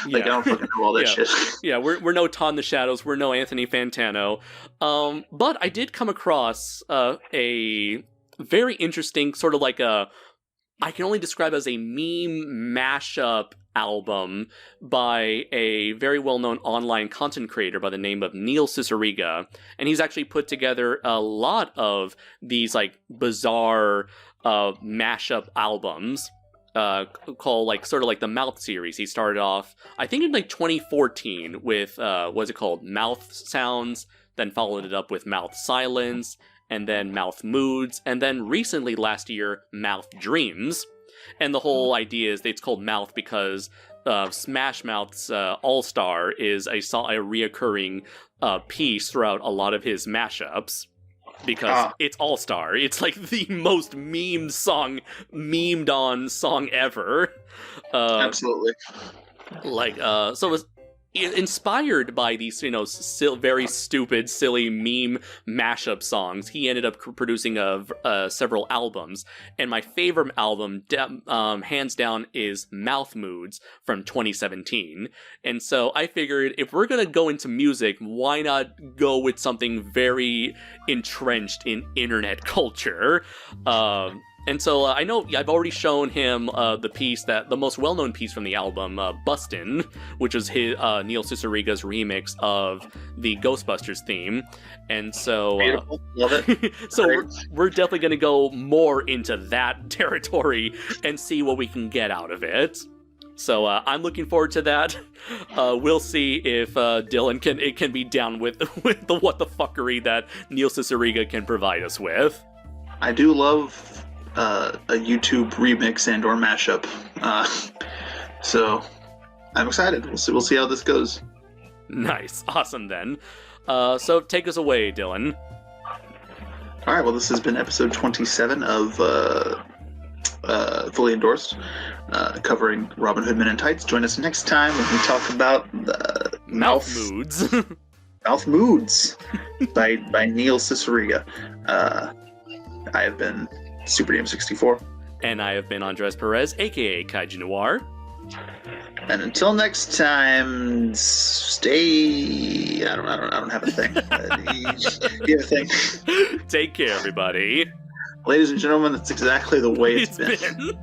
Like I don't fucking know all that shit. Yeah, we're no Todd in the Shadows. We're no Anthony Fantano. But I did come across a very interesting sort of like I can only describe as a meme mashup album by a very well-known online content creator by the name of Neil Cicierega, and he's actually put together a lot of these like bizarre mashup albums called like sort of like the Mouth series. He started off, I think in like 2014 with what's it called, Mouth Sounds, then followed it up with Mouth Silence, and then Mouth Moods, and then recently last year, Mouth Dreams. And the whole idea is that it's called Mouth because Smash Mouth's All Star is a reoccurring piece throughout a lot of his mashups. Because it's All Star. It's like the most memed on song ever. Absolutely. So it was inspired by these, very stupid, silly meme mashup songs. He ended up producing several albums, and my favorite album, hands down, is Mouth Moods from 2017. And so I figured, if we're gonna go into music, why not go with something very entrenched in internet culture? And so I know I've already shown him the most well-known piece from the album, Bustin', which was his Neil Cicierega's remix of the Ghostbusters theme. And so, love it. So we're definitely going to go more into that territory and see what we can get out of it. So I'm looking forward to that. We'll see if Dylan can be down with the what the fuckery that Neil Cicierega can provide us with. I do love a YouTube remix and or mashup, so I'm excited. We'll see how this goes. Nice, awesome then. So take us away, Dylan. All right. Well, this has been episode 27 of Fully Endorsed, covering Robin Hood Men in Tights. Join us next time when we talk about the Mouth Moods. Mouth Moods by Neil Cicierega. I have been Super DM64. And I have been Andres Perez, aka Kaiju Noir. And until next time, stay. I don't have a thing. You have a thing. Take care, everybody. Ladies and gentlemen, that's exactly the way it's been.